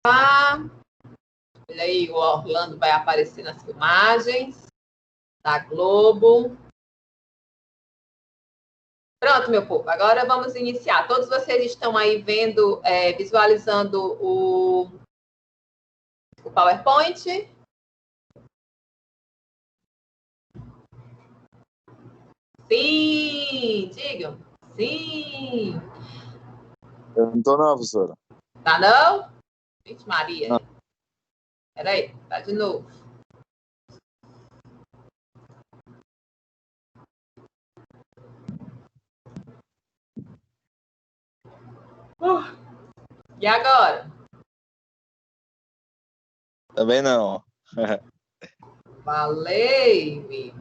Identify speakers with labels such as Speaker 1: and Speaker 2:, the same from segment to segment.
Speaker 1: Olha aí, o Orlando vai aparecer nas filmagens da Globo. Pronto, meu povo, agora vamos iniciar. Todos vocês estão aí vendo, visualizando o PowerPoint? Sim, digam. Sim.
Speaker 2: Eu não tô não, professora.
Speaker 1: Tá não? Gente, Maria.
Speaker 2: Não.
Speaker 1: Peraí, tá de novo. E agora?
Speaker 2: Também não.
Speaker 1: Falei-me.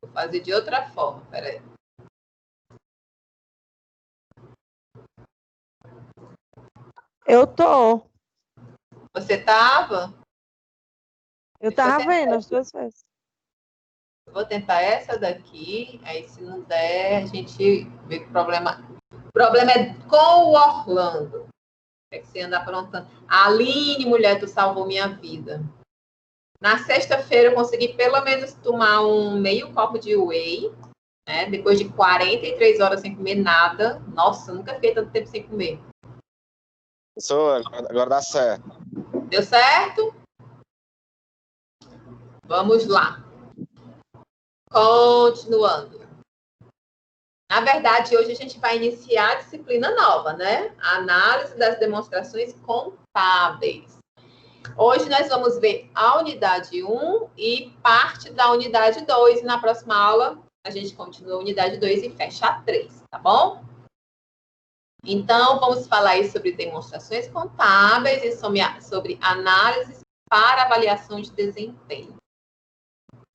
Speaker 1: Vou fazer de outra forma, peraí.
Speaker 3: Eu tô.
Speaker 1: Você tava?
Speaker 3: Eu tava vendo as duas vezes.
Speaker 1: Vou tentar essa daqui, aí se não der, a gente vê que o problema é com o Orlando. É que você anda aprontando. Aline, mulher, tu salvou minha vida. Na sexta-feira eu consegui pelo menos tomar um meio copo de whey, né? Depois de 43 horas sem comer nada. Nossa, nunca fiquei tanto tempo sem comer.
Speaker 2: Professora, agora dá certo.
Speaker 1: Deu certo? Vamos lá. Continuando. Na verdade, hoje a gente vai iniciar a disciplina nova, né? A análise das demonstrações contábeis. Hoje nós vamos ver a unidade 1 e parte da unidade 2. E na próxima aula, a gente continua a unidade 2 e fecha a 3, tá bom? Então, vamos falar aí sobre demonstrações contábeis e sobre análises para avaliação de desempenho.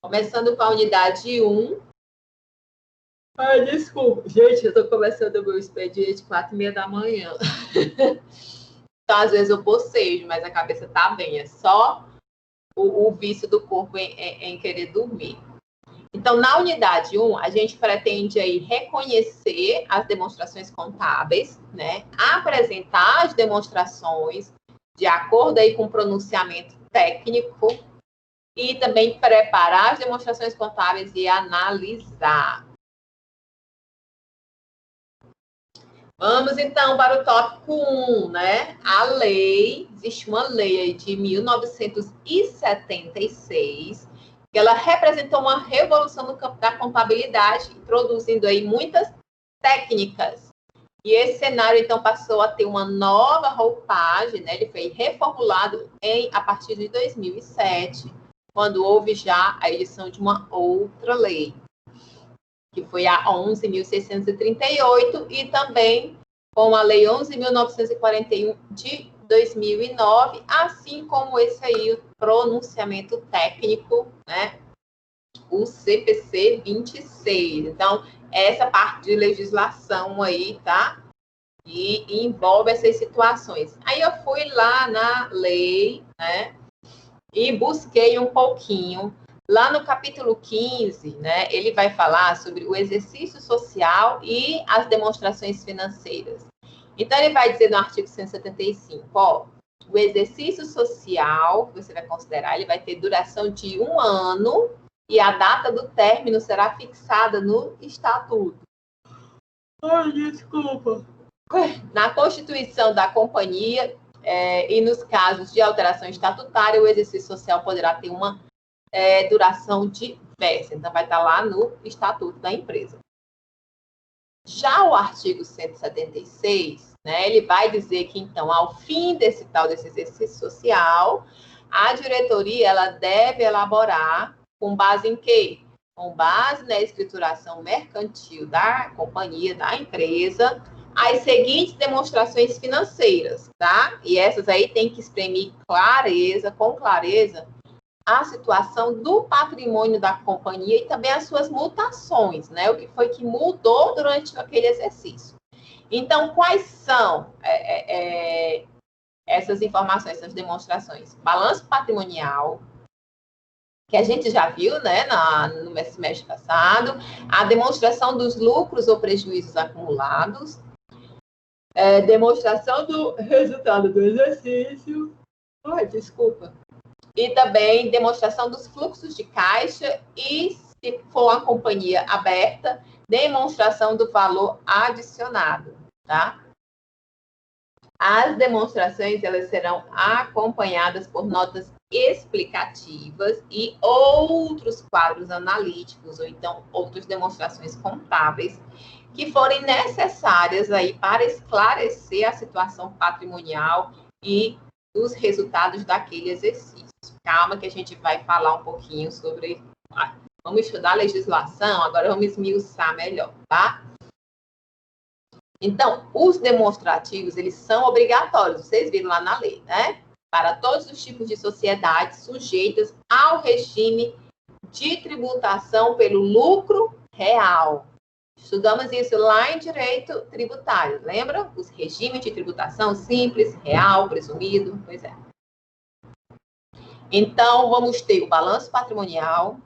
Speaker 1: Começando com a unidade 1. Ai, desculpa. Gente, eu tô começando o meu expediente 4h30 da manhã. Então, às vezes eu bocejo, mas a cabeça tá bem. É só o vício do corpo em querer dormir. Então, na unidade 1, a gente pretende aí reconhecer as demonstrações contábeis, né? Apresentar as demonstrações de acordo aí com o pronunciamento técnico e também preparar as demonstrações contábeis e analisar. Vamos, então, para o tópico 1, né? A lei, existe uma lei aí de 1976, que ela representou uma revolução no campo da contabilidade, introduzindo aí muitas técnicas. E esse cenário, então, passou a ter uma nova roupagem, né? Ele foi reformulado a partir de 2007, quando houve já a edição de uma outra lei, que foi a 11.638, e também com a Lei 11.941 de 2009, assim como esse aí, o pronunciamento técnico, né? O CPC 26. Então, essa parte de legislação aí, tá? E envolve essas situações. Aí eu fui lá na lei, né? E busquei um pouquinho. Lá no capítulo 15, né, ele vai falar sobre o exercício social e as demonstrações financeiras. Então, ele vai dizer no artigo 175, ó, o exercício social, que você vai considerar, ele vai ter duração de 1 ano e a data do término será fixada no estatuto. Ai, desculpa. Na Constituição da companhia e nos casos de alteração estatutária, o exercício social poderá ter uma duração diversa. Então, vai estar lá no estatuto da empresa. Já o artigo 176, né, ele vai dizer que, então, ao fim desse exercício social, a diretoria ela deve elaborar com base em quê? Com base na escrituração mercantil da companhia, da empresa, as seguintes demonstrações financeiras, tá? E essas aí tem que exprimir com clareza, a situação do patrimônio da companhia e também as suas mutações, né? O que foi que mudou durante aquele exercício. Então, quais são essas informações, essas demonstrações? Balanço patrimonial, que a gente já viu, né, no semestre passado, a demonstração dos lucros ou prejuízos acumulados, Demonstração do resultado do exercício. Ai, desculpa. E também demonstração dos fluxos de caixa e, se for uma companhia aberta, demonstração do valor adicionado, tá? As demonstrações, elas serão acompanhadas por notas explicativas e outros quadros analíticos, ou então outras demonstrações contábeis, que forem necessárias aí para esclarecer a situação patrimonial e os resultados daquele exercício. Calma que a gente vai falar um pouquinho sobre... Vamos estudar a legislação, agora vamos esmiuçar melhor, tá? Então, os demonstrativos, eles são obrigatórios, vocês viram lá na lei, né? Para todos os tipos de sociedades sujeitas ao regime de tributação pelo lucro real. Estudamos isso lá em direito tributário, lembra? Os regimes de tributação simples, real, presumido, pois é. Então, vamos ter o balanço patrimonial,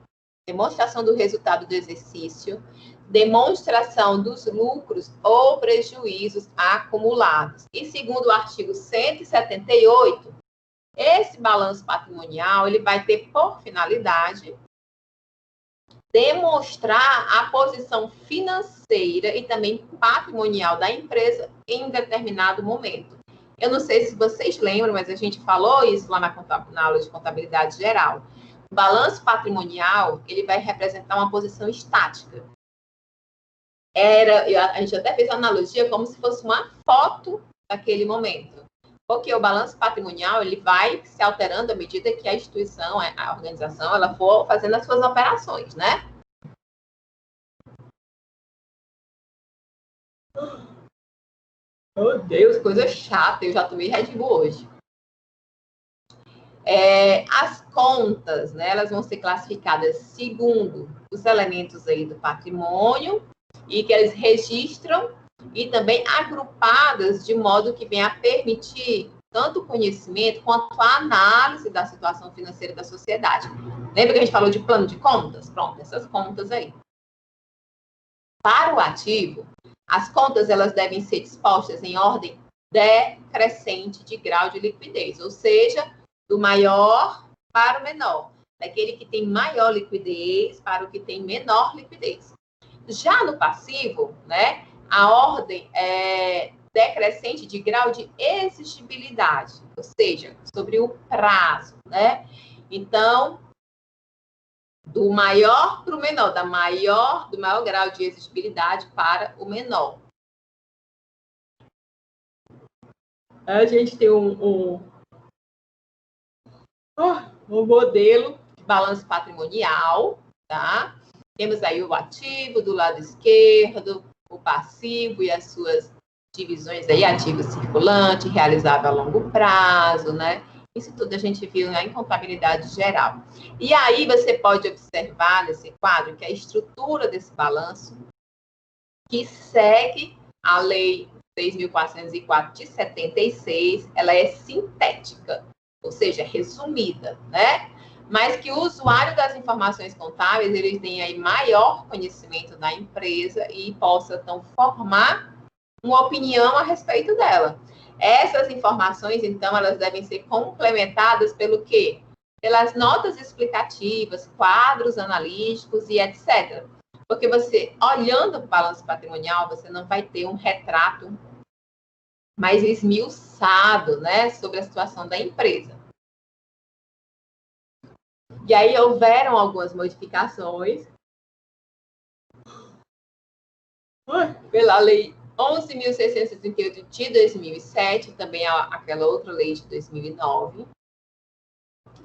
Speaker 1: demonstração do resultado do exercício, demonstração dos lucros ou prejuízos acumulados. E segundo o artigo 178, esse balanço patrimonial, ele vai ter por finalidade demonstrar a posição financeira e também patrimonial da empresa em determinado momento. Eu não sei se vocês lembram, mas a gente falou isso lá na aula de contabilidade geral. O balanço patrimonial, ele vai representar uma posição estática. A gente até fez a analogia como se fosse uma foto daquele momento. Porque o balanço patrimonial, ele vai se alterando à medida que a instituição, a organização, ela for fazendo as suas operações, né? Meu Deus, coisa chata, eu já tomei Red Bull hoje. As contas, né, elas vão ser classificadas segundo os elementos aí do patrimônio e que eles registram e também agrupadas de modo que venha a permitir tanto o conhecimento quanto a análise da situação financeira da sociedade. Lembra que a gente falou de plano de contas? Pronto, essas contas aí. Para o ativo, as contas elas devem ser dispostas em ordem decrescente de grau de liquidez, ou seja, do maior para o menor, daquele que tem maior liquidez para o que tem menor liquidez. Já no passivo, né, a ordem é decrescente de grau de exigibilidade, ou seja, sobre o prazo, né? Então, do maior para o menor, do maior grau de exigibilidade para o menor. A gente tem um modelo de balanço patrimonial, tá? Temos aí o ativo do lado esquerdo, o passivo e as suas divisões aí, ativo circulante, realizável a longo prazo, né? Isso tudo a gente viu, né, em contabilidade geral. E aí você pode observar nesse quadro que a estrutura desse balanço, que segue a Lei 6.404 de 76, ela é sintética, ou seja, resumida, né? Mas que o usuário das informações contábeis, ele tem aí maior conhecimento da empresa e possa, então, formar uma opinião a respeito dela. Essas informações, então, elas devem ser complementadas pelo quê? Pelas notas explicativas, quadros analíticos e etc. Porque você, olhando o balanço patrimonial, você não vai ter um retrato mais esmiuçado, né, sobre a situação da empresa. E aí houveram algumas modificações pela Lei 11.638 de 2007, também aquela outra lei de 2009.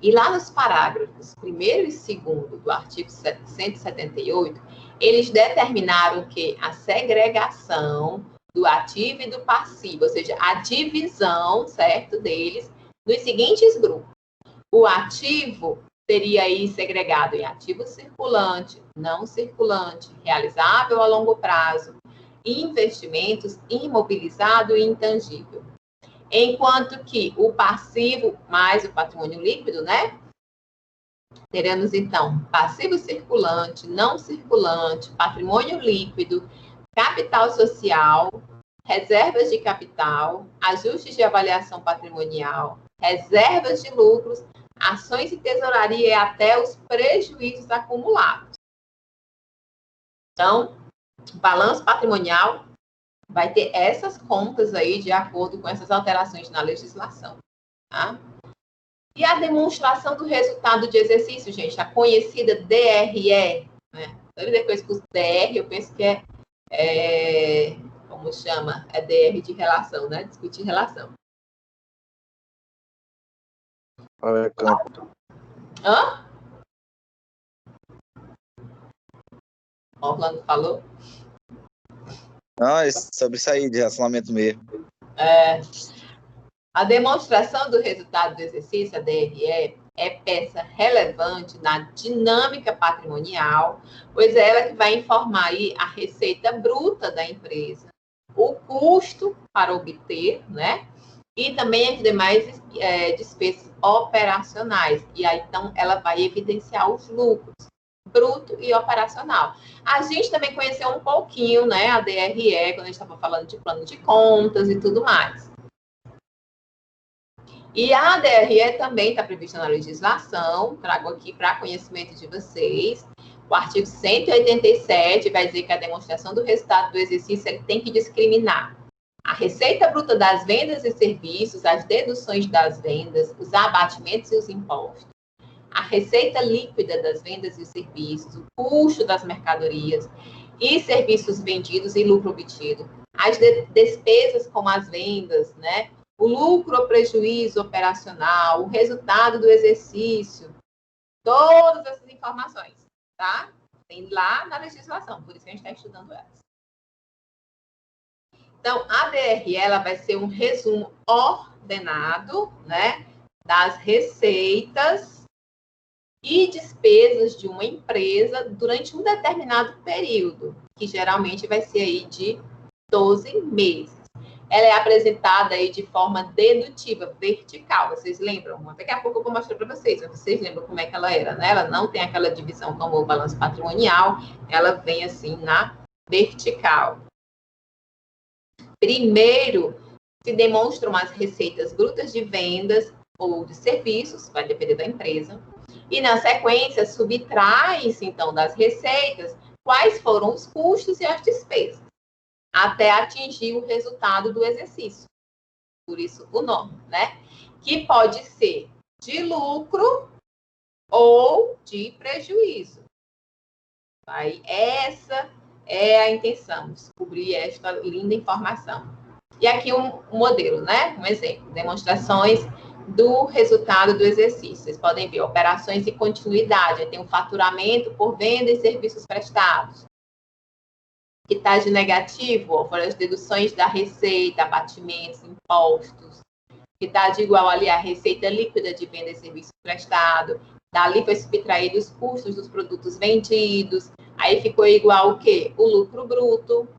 Speaker 1: E lá nos parágrafos 1º e 2º do artigo 178, eles determinaram que a segregação do ativo e do passivo, ou seja, a divisão, certo, deles, nos seguintes grupos. O ativo seria aí segregado em ativo circulante, não circulante, realizável a longo prazo, investimentos, imobilizado e intangível. Enquanto que o passivo mais o patrimônio líquido, né? Teremos, então, passivo circulante, não circulante, patrimônio líquido, capital social reservas de capital, ajustes de avaliação patrimonial, reservas de lucros, ações de tesouraria e até os prejuízos acumulados. Então, o balanço patrimonial vai ter essas contas aí de acordo com essas alterações na legislação, tá? E a demonstração do resultado de exercício, gente, a conhecida DRE, né? Toda vez que eu escuto DR, eu penso que como chama? É DR de relação, né? Discutir relação. Hã? Orlando falou?
Speaker 2: Não, sobre isso aí, de relacionamento mesmo.
Speaker 1: A demonstração do resultado do exercício, a DRE, é peça relevante na dinâmica patrimonial, pois é ela que vai informar aí a receita bruta da empresa, o custo para obter, né? E também as demais despesas operacionais. E aí, então, ela vai evidenciar os lucros, bruto e operacional. A gente também conheceu um pouquinho, né, a DRE, quando a gente estava falando de plano de contas e tudo mais. E a DRE também está prevista na legislação, trago aqui para conhecimento de vocês. O artigo 187 vai dizer que a demonstração do resultado do exercício ele tem que discriminar a receita bruta das vendas e serviços, as deduções das vendas, os abatimentos e os impostos, a receita líquida das vendas e serviços, o custo das mercadorias e serviços vendidos e lucro obtido, as despesas como as vendas, né? O lucro ou prejuízo operacional, o resultado do exercício, todas essas informações, tá? Tem lá na legislação, por isso que a gente está estudando elas. Então, a DRE, ela vai ser um resumo ordenado, né, das receitas e despesas de uma empresa durante um determinado período, que geralmente vai ser aí de 12 meses. Ela é apresentada aí de forma dedutiva, vertical. Vocês lembram? Daqui a pouco eu vou mostrar para vocês. Vocês lembram como é que ela era, né? Ela não tem aquela divisão como o balanço patrimonial. Ela vem assim na vertical. Primeiro, se demonstram as receitas brutas de vendas ou de serviços, vai depender da empresa. E, na sequência, subtrai-se, então, das receitas quais foram os custos e as despesas, até atingir o resultado do exercício. Por isso, o nome, né? Que pode ser de lucro ou de prejuízo. Aí, essa é a intenção, descobrir esta linda informação. E aqui um modelo, né? Um exemplo, demonstrações do resultado do exercício. Vocês podem ver operações de continuidade, tem um faturamento por venda e serviços prestados. Que está de negativo, foram as deduções da receita, abatimentos, impostos. Que está de igual ali a receita líquida de venda e serviço prestado. Dali foi subtraído os custos dos produtos vendidos. Aí ficou igual o quê? O lucro bruto,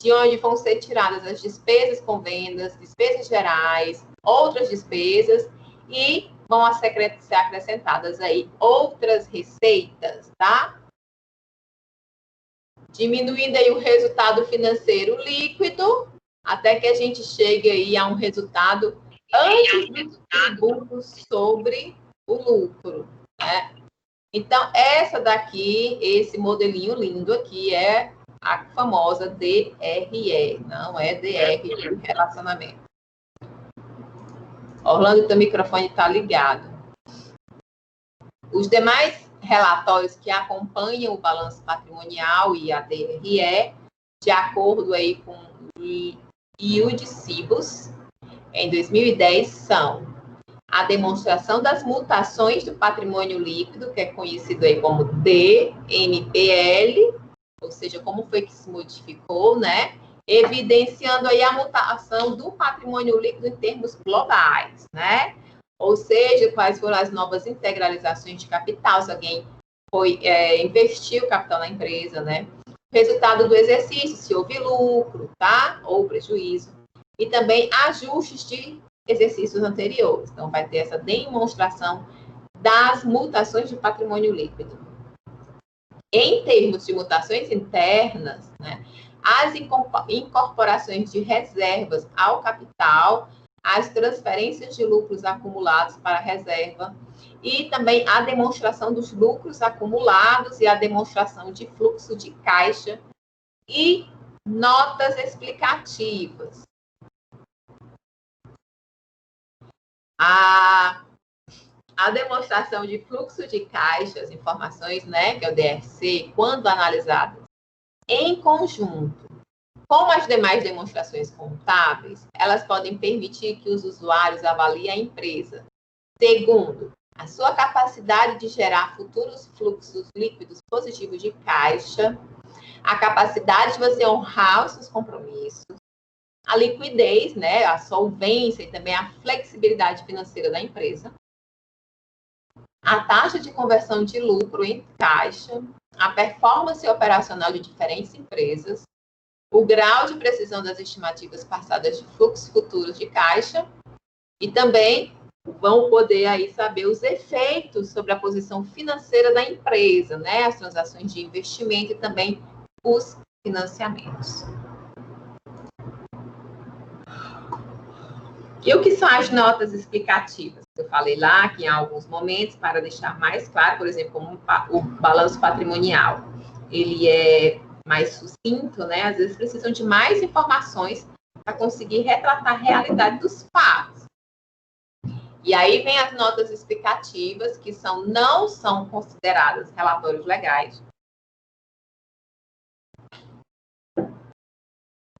Speaker 1: de onde vão ser tiradas as despesas com vendas, despesas gerais, outras despesas, e vão ser acrescentadas aí outras receitas, tá? Diminuindo aí o resultado financeiro líquido, até que a gente chegue aí a um resultado antes dos tributos sobre o lucro, né? Então, essa daqui, esse modelinho lindo aqui é a famosa DRE, não é DR de relacionamento. Orlando, teu microfone está ligado. Os demais relatórios que acompanham o balanço patrimonial e a DRE, de acordo aí com o IUD-CIBUS, em 2010, são a demonstração das mutações do patrimônio líquido, que é conhecido aí como DMPL, ou seja, como foi que se modificou, né? Evidenciando aí a mutação do patrimônio líquido em termos globais, né? Ou seja, quais foram as novas integralizações de capital, se alguém investiu capital na empresa, né? Resultado do exercício, se houve lucro, tá? Ou prejuízo. E também ajustes de exercícios anteriores. Então, vai ter essa demonstração das mutações de patrimônio líquido. Em termos de mutações internas, né, as incorporações de reservas ao capital, as transferências de lucros acumulados para a reserva e também a demonstração dos lucros acumulados e a demonstração de fluxo de caixa e notas explicativas. A demonstração de fluxo de caixa, as informações, né, que é o DRC, quando analisadas em conjunto com as demais demonstrações contábeis, elas podem permitir que os usuários avaliem a empresa segundo a sua capacidade de gerar futuros fluxos líquidos positivos de caixa, a capacidade de você honrar os seus compromissos, a liquidez, né, a solvência e também a flexibilidade financeira da empresa, a taxa de conversão de lucro em caixa, a performance operacional de diferentes empresas, o grau de precisão das estimativas passadas de fluxos futuros de caixa e também vão poder aí saber os efeitos sobre a posição financeira da empresa, né, as transações de investimento e também os financiamentos. E o que são as notas explicativas? Eu falei lá que em alguns momentos, para deixar mais claro, por exemplo, como o balanço patrimonial, ele é mais sucinto, né? Às vezes precisam de mais informações para conseguir retratar a realidade dos fatos. E aí vem as notas explicativas, que não são consideradas relatórios legais.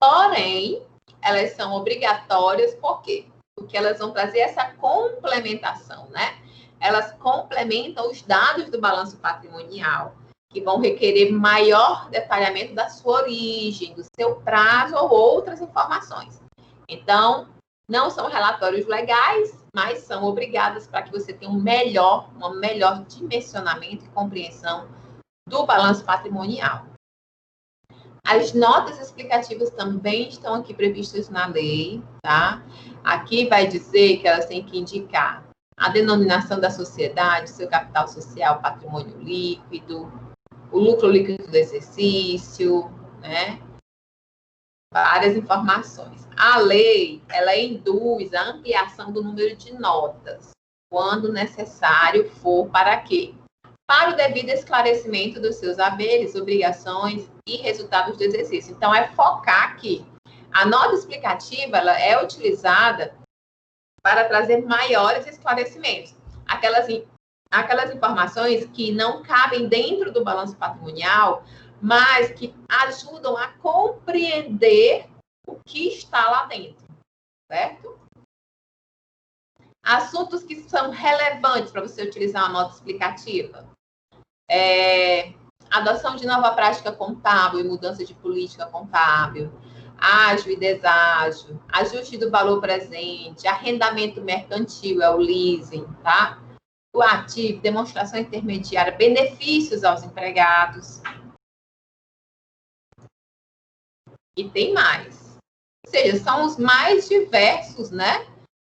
Speaker 1: Porém, elas são obrigatórias, por quê? Porque elas vão trazer essa complementação, né? Elas complementam os dados do balanço patrimonial, que vão requerer maior detalhamento da sua origem, do seu prazo ou outras informações. Então, não são relatórios legais, mas são obrigadas para que você tenha um melhor dimensionamento e compreensão do balanço patrimonial. As notas explicativas também estão aqui previstas na lei, tá? Aqui vai dizer que elas têm que indicar a denominação da sociedade, seu capital social, patrimônio líquido, o lucro líquido do exercício, né? Várias informações. A lei, ela induz a ampliação do número de notas, quando necessário for para quê? Para o devido esclarecimento dos seus haveres, obrigações e resultados do exercício. Então, é focar aqui. A nota explicativa, ela é utilizada para trazer maiores esclarecimentos. Aquelas informações que não cabem dentro do balanço patrimonial, mas que ajudam a compreender o que está lá dentro, certo? Assuntos que são relevantes para você utilizar uma nota explicativa. Adoção de nova prática contábil e mudança de política contábil, ágil e deságil, ajuste do valor presente, arrendamento mercantil, é o leasing, tá? O ativo, demonstração intermediária, benefícios aos empregados. E tem mais. Ou seja, são os mais diversos, né,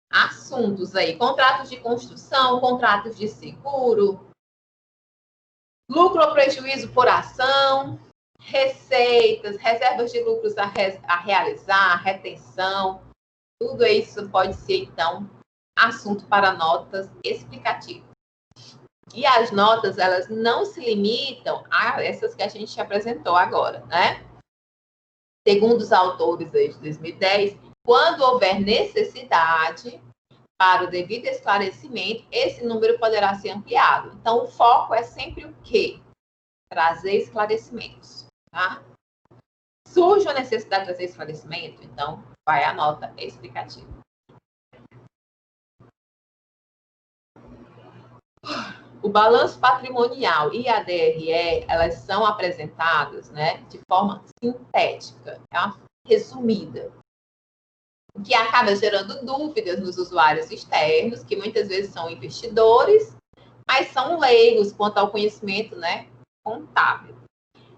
Speaker 1: assuntos aí. Contratos de construção, contratos de seguro, lucro ou prejuízo por ação, receitas, reservas de lucros a realizar, retenção. Tudo isso pode ser, então, assunto para notas explicativas. E as notas, elas não se limitam a essas que a gente apresentou agora, né? Segundo os autores aí de 2010, quando houver necessidade para o devido esclarecimento, esse número poderá ser ampliado. Então, o foco é sempre o quê? Trazer esclarecimentos, tá? Surge a necessidade de trazer esclarecimento, então, vai a nota explicativa. O balanço patrimonial e a DRE, elas são apresentadas, né, de forma sintética, tá? Resumida, o que acaba gerando dúvidas nos usuários externos, que muitas vezes são investidores, mas são leigos quanto ao conhecimento, né, contábil.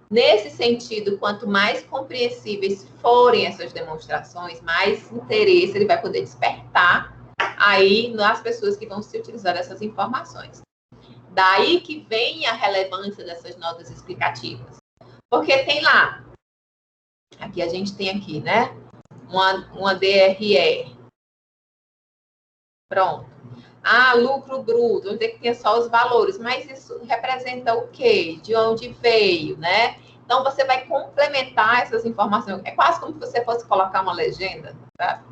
Speaker 1: Nesse sentido, quanto mais compreensíveis forem essas demonstrações, mais interesse ele vai poder despertar aí nas pessoas que vão se utilizar dessas informações. Daí que vem a relevância dessas notas explicativas. Porque tem lá Aqui a gente tem aqui, né? Uma DRE. Pronto. Ah, lucro bruto, vamos dizer que tem só os valores, mas isso representa o quê? De onde veio, né? Então, você vai complementar essas informações. É quase como se você fosse colocar uma legenda, tá?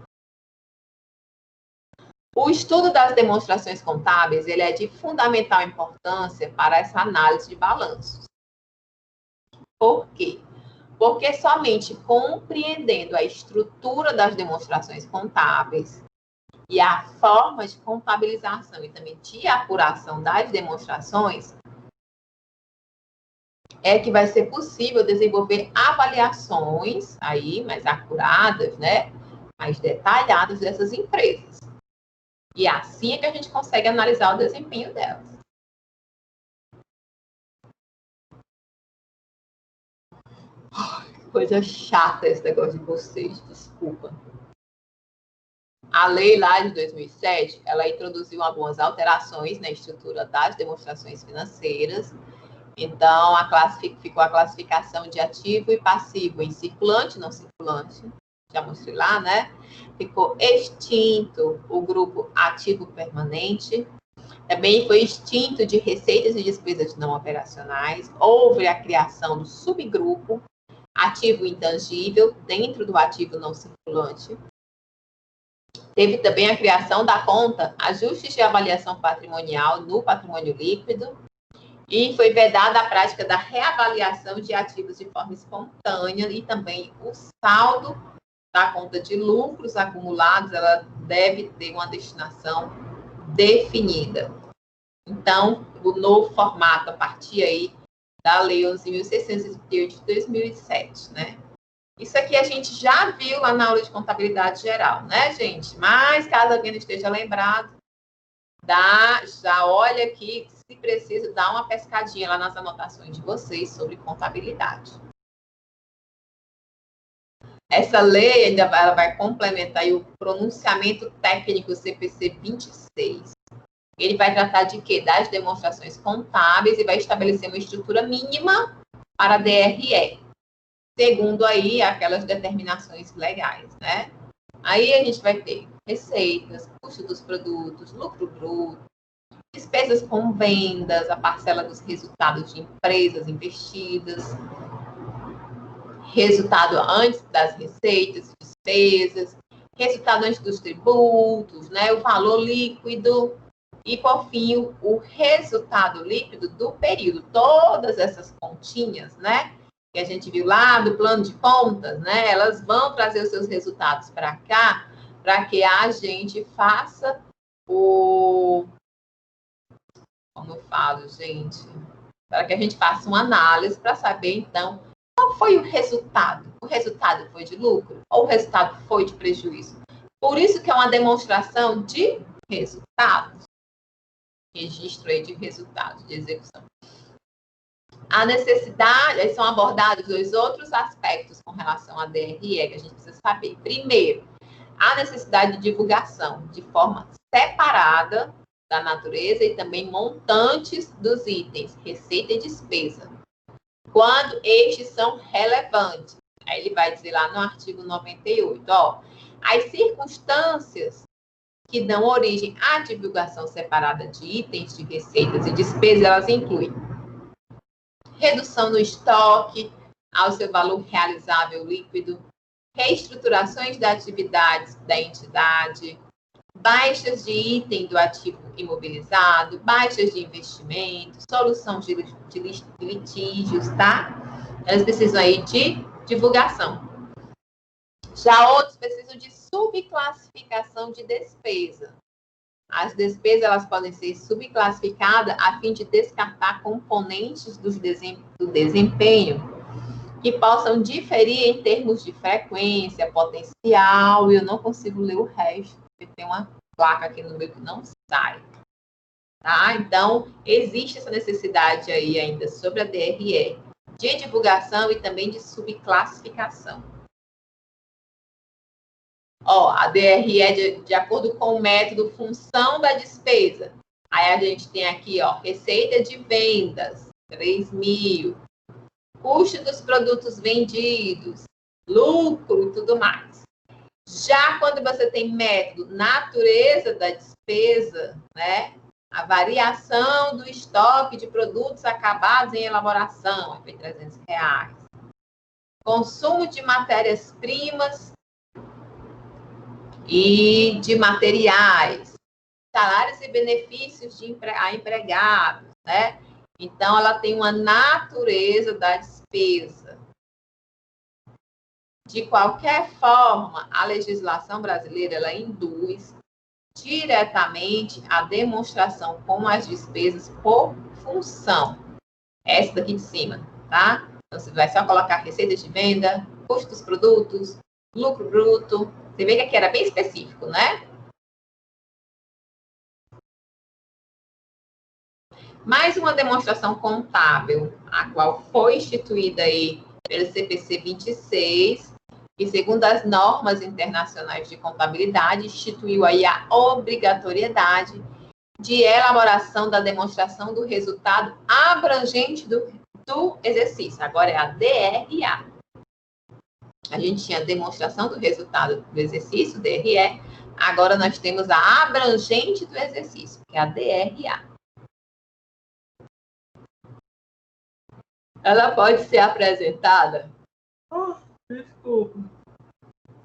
Speaker 1: O estudo das demonstrações contábeis, ele é de fundamental importância para essa análise de balanços. Por quê? Porque somente compreendendo a estrutura das demonstrações contábeis e a forma de contabilização e também de apuração das demonstrações, é que vai ser possível desenvolver avaliações aí mais acuradas, né, mais detalhadas dessas empresas. E assim é que a gente consegue analisar o desempenho delas. Coisa chata esse negócio de vocês, desculpa. A lei lá de 2007, ela introduziu algumas alterações na estrutura das demonstrações financeiras. Então, ficou a classificação de ativo e passivo em circulante e não circulante. Já mostrei lá, né? Ficou extinto o grupo ativo permanente. Também foi extinto de receitas e despesas não operacionais. Houve a criação do subgrupo ativo intangível dentro do ativo não circulante. Teve também a criação da conta ajustes de avaliação patrimonial no patrimônio líquido. E foi vedada a prática da reavaliação de ativos de forma espontânea e também o saldo da conta de lucros acumulados, ela deve ter uma destinação definida. Então, o novo formato, a partir aí da Lei 11.638 de 2007, né? Isso aqui a gente já viu lá na aula de contabilidade geral, né, gente? Mas, caso alguém não esteja lembrado, já olha aqui, se precisa, dá uma pescadinha lá nas anotações de vocês sobre contabilidade. Essa lei ainda ela vai complementar aí o pronunciamento técnico CPC 26. Ele vai tratar de quê? Das demonstrações contábeis e vai estabelecer uma estrutura mínima para a DRE, segundo aí aquelas determinações legais, né? Aí a gente vai ter receitas, custo dos produtos, lucro bruto, despesas com vendas, a parcela dos resultados de empresas investidas, resultado antes das receitas e despesas, resultado antes dos tributos, né? O valor líquido e, por fim, o resultado líquido do período. Todas essas continhas, né? Que a gente viu lá do plano de contas, né? Elas vão trazer os seus resultados para cá, para que a gente faça como eu falo, gente, para que a gente faça uma análise para saber, então, qual foi o resultado. O resultado foi de lucro ou o resultado foi de prejuízo? Por isso que é uma demonstração de resultados. Registro aí de resultados, de execução. A necessidade, aí são abordados dois outros aspectos com relação à DRE, que a gente precisa saber. Primeiro, a necessidade de divulgação de forma separada da natureza e também montantes dos itens, receita e despesa, quando estes são relevantes. Aí ele vai dizer lá no artigo 98, ó, as circunstâncias que dão origem à divulgação separada de itens de receitas e despesas, elas incluem redução no estoque ao seu valor realizável líquido, reestruturações das atividades da entidade, baixas de item do ativo imobilizado, baixas de investimento, solução de litígios, tá? Elas precisam aí de divulgação. Já outros precisam de subclassificação de despesa. As despesas elas podem ser subclassificadas a fim de descartar componentes do desempenho que possam diferir em termos de frequência, potencial, e eu não consigo ler o resto, porque tem uma placa aqui no meio que não sai. Tá? Então, existe essa necessidade aí ainda sobre a DRE de divulgação e também de subclassificação. Ó, a DRE é de acordo com o método função da despesa. Aí a gente tem aqui, ó, receita de vendas, 3.000. Custo dos produtos vendidos, lucro e tudo mais. Já quando você tem método natureza da despesa, né? A variação do estoque de produtos acabados em elaboração, foi R$300. Consumo de matérias-primas e de materiais, salários e benefícios a empregados, né? Então, ela tem uma natureza da despesa. De qualquer forma, a legislação brasileira, ela induz diretamente a demonstração com as despesas por função. Essa daqui de cima, tá? Então, você vai só colocar receita de venda, custo dos produtos, lucro bruto. Você vê que aqui era bem específico, né? Mais uma demonstração contábil, a qual foi instituída aí pelo CPC 26, e segundo as normas internacionais de contabilidade, instituiu aí a obrigatoriedade de elaboração da demonstração do resultado abrangente do exercício. Agora é a DRA. A gente tinha a demonstração do resultado do exercício, DRE. Agora nós temos a abrangente do exercício, que é a DRA. Ela pode ser apresentada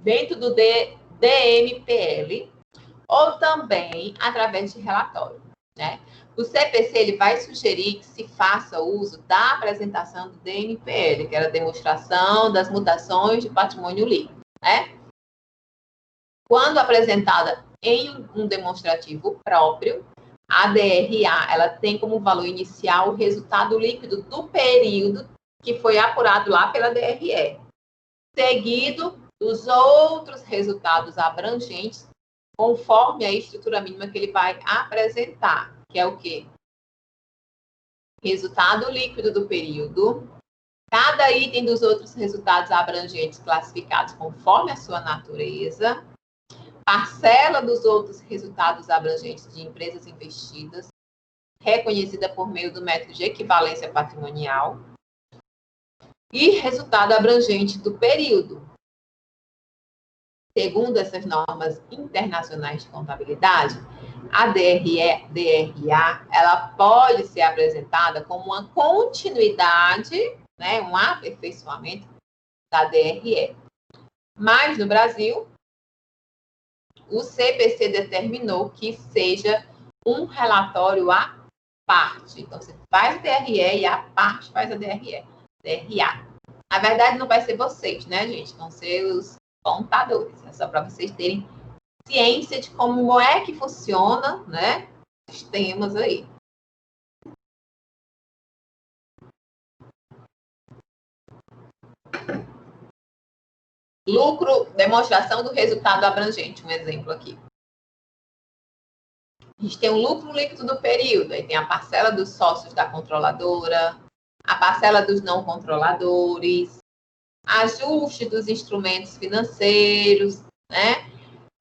Speaker 1: dentro do DMPL ou também através de relatório, né? O CPC ele vai sugerir que se faça uso da apresentação do DMPL, que era a demonstração das mutações de patrimônio líquido, né? Quando apresentada em um demonstrativo próprio, a DRA ela tem como valor inicial o resultado líquido do período que foi apurado lá pela DRE, seguido dos outros resultados abrangentes, conforme a estrutura mínima que ele vai apresentar, que é o quê? Resultado líquido do período, cada item dos outros resultados abrangentes classificados conforme a sua natureza, parcela dos outros resultados abrangentes de empresas investidas, reconhecida por meio do método de equivalência patrimonial, e resultado abrangente do período. Segundo essas normas internacionais de contabilidade, a DRA, ela pode ser apresentada como uma continuidade, né, um aperfeiçoamento da DRE. Mas no Brasil, o CPC determinou que seja um relatório à parte. Então, você faz a DRE e a parte faz a DRA. Na verdade, não vai ser vocês, né, gente? Vão ser os contadores. É só para vocês terem ciência de como é que funciona, né, os temas aí. Lucro, demonstração do resultado abrangente, um exemplo aqui. A gente tem o lucro líquido do período, aí tem a parcela dos sócios da controladora, a parcela dos não controladores, ajuste dos instrumentos financeiros, né?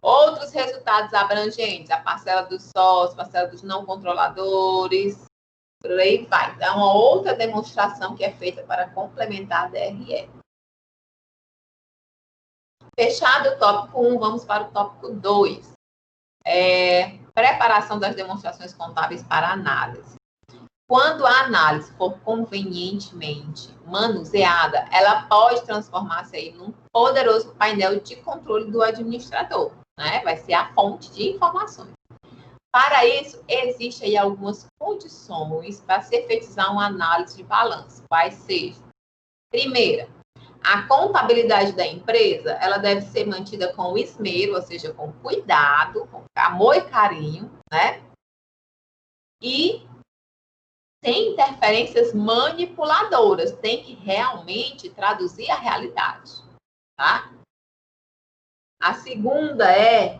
Speaker 1: Outros resultados abrangentes, a parcela dos sócios, a parcela dos não controladores, por aí vai. Então, uma outra demonstração que é feita para complementar a DRE. Fechado o tópico 1, vamos para o tópico 2. Preparação das demonstrações contábeis para análise. Quando a análise for convenientemente manuseada, ela pode transformar-se aí num poderoso painel de controle do administrador, né? Vai ser a fonte de informações. Para isso, existem aí algumas condições para se efetizar uma análise de balanço. Quais sejam? Primeira, a contabilidade da empresa, ela deve ser mantida com esmero, ou seja, com cuidado, com amor e carinho, né? E sem interferências manipuladoras, tem que realmente traduzir a realidade, tá? A segunda é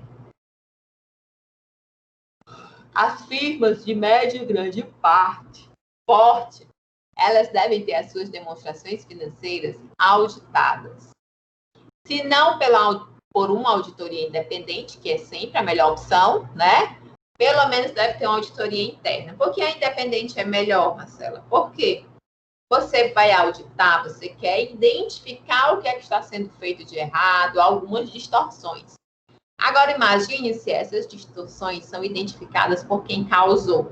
Speaker 1: as firmas de médio e grande porte, elas devem ter as suas demonstrações financeiras auditadas. Se não por uma auditoria independente, que é sempre a melhor opção, né? Pelo menos deve ter uma auditoria interna. Por que a independente é melhor, Marcela? Por quê? Você vai auditar, você quer identificar o que é que está sendo feito de errado, algumas distorções. Agora, imagine se essas distorções são identificadas por quem causou.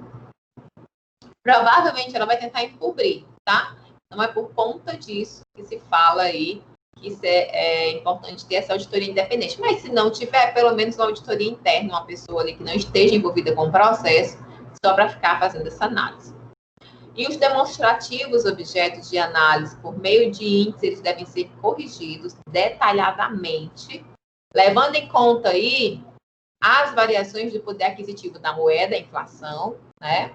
Speaker 1: Provavelmente ela vai tentar encobrir, tá? Não é por conta disso que se fala aí que isso é importante ter essa auditoria independente. Mas se não tiver, pelo menos uma auditoria interna, uma pessoa ali que não esteja envolvida com o processo, só para ficar fazendo essa análise. E os demonstrativos objetos de análise por meio de índices, eles devem ser corrigidos detalhadamente, levando em conta aí as variações do poder aquisitivo da moeda, a inflação, né?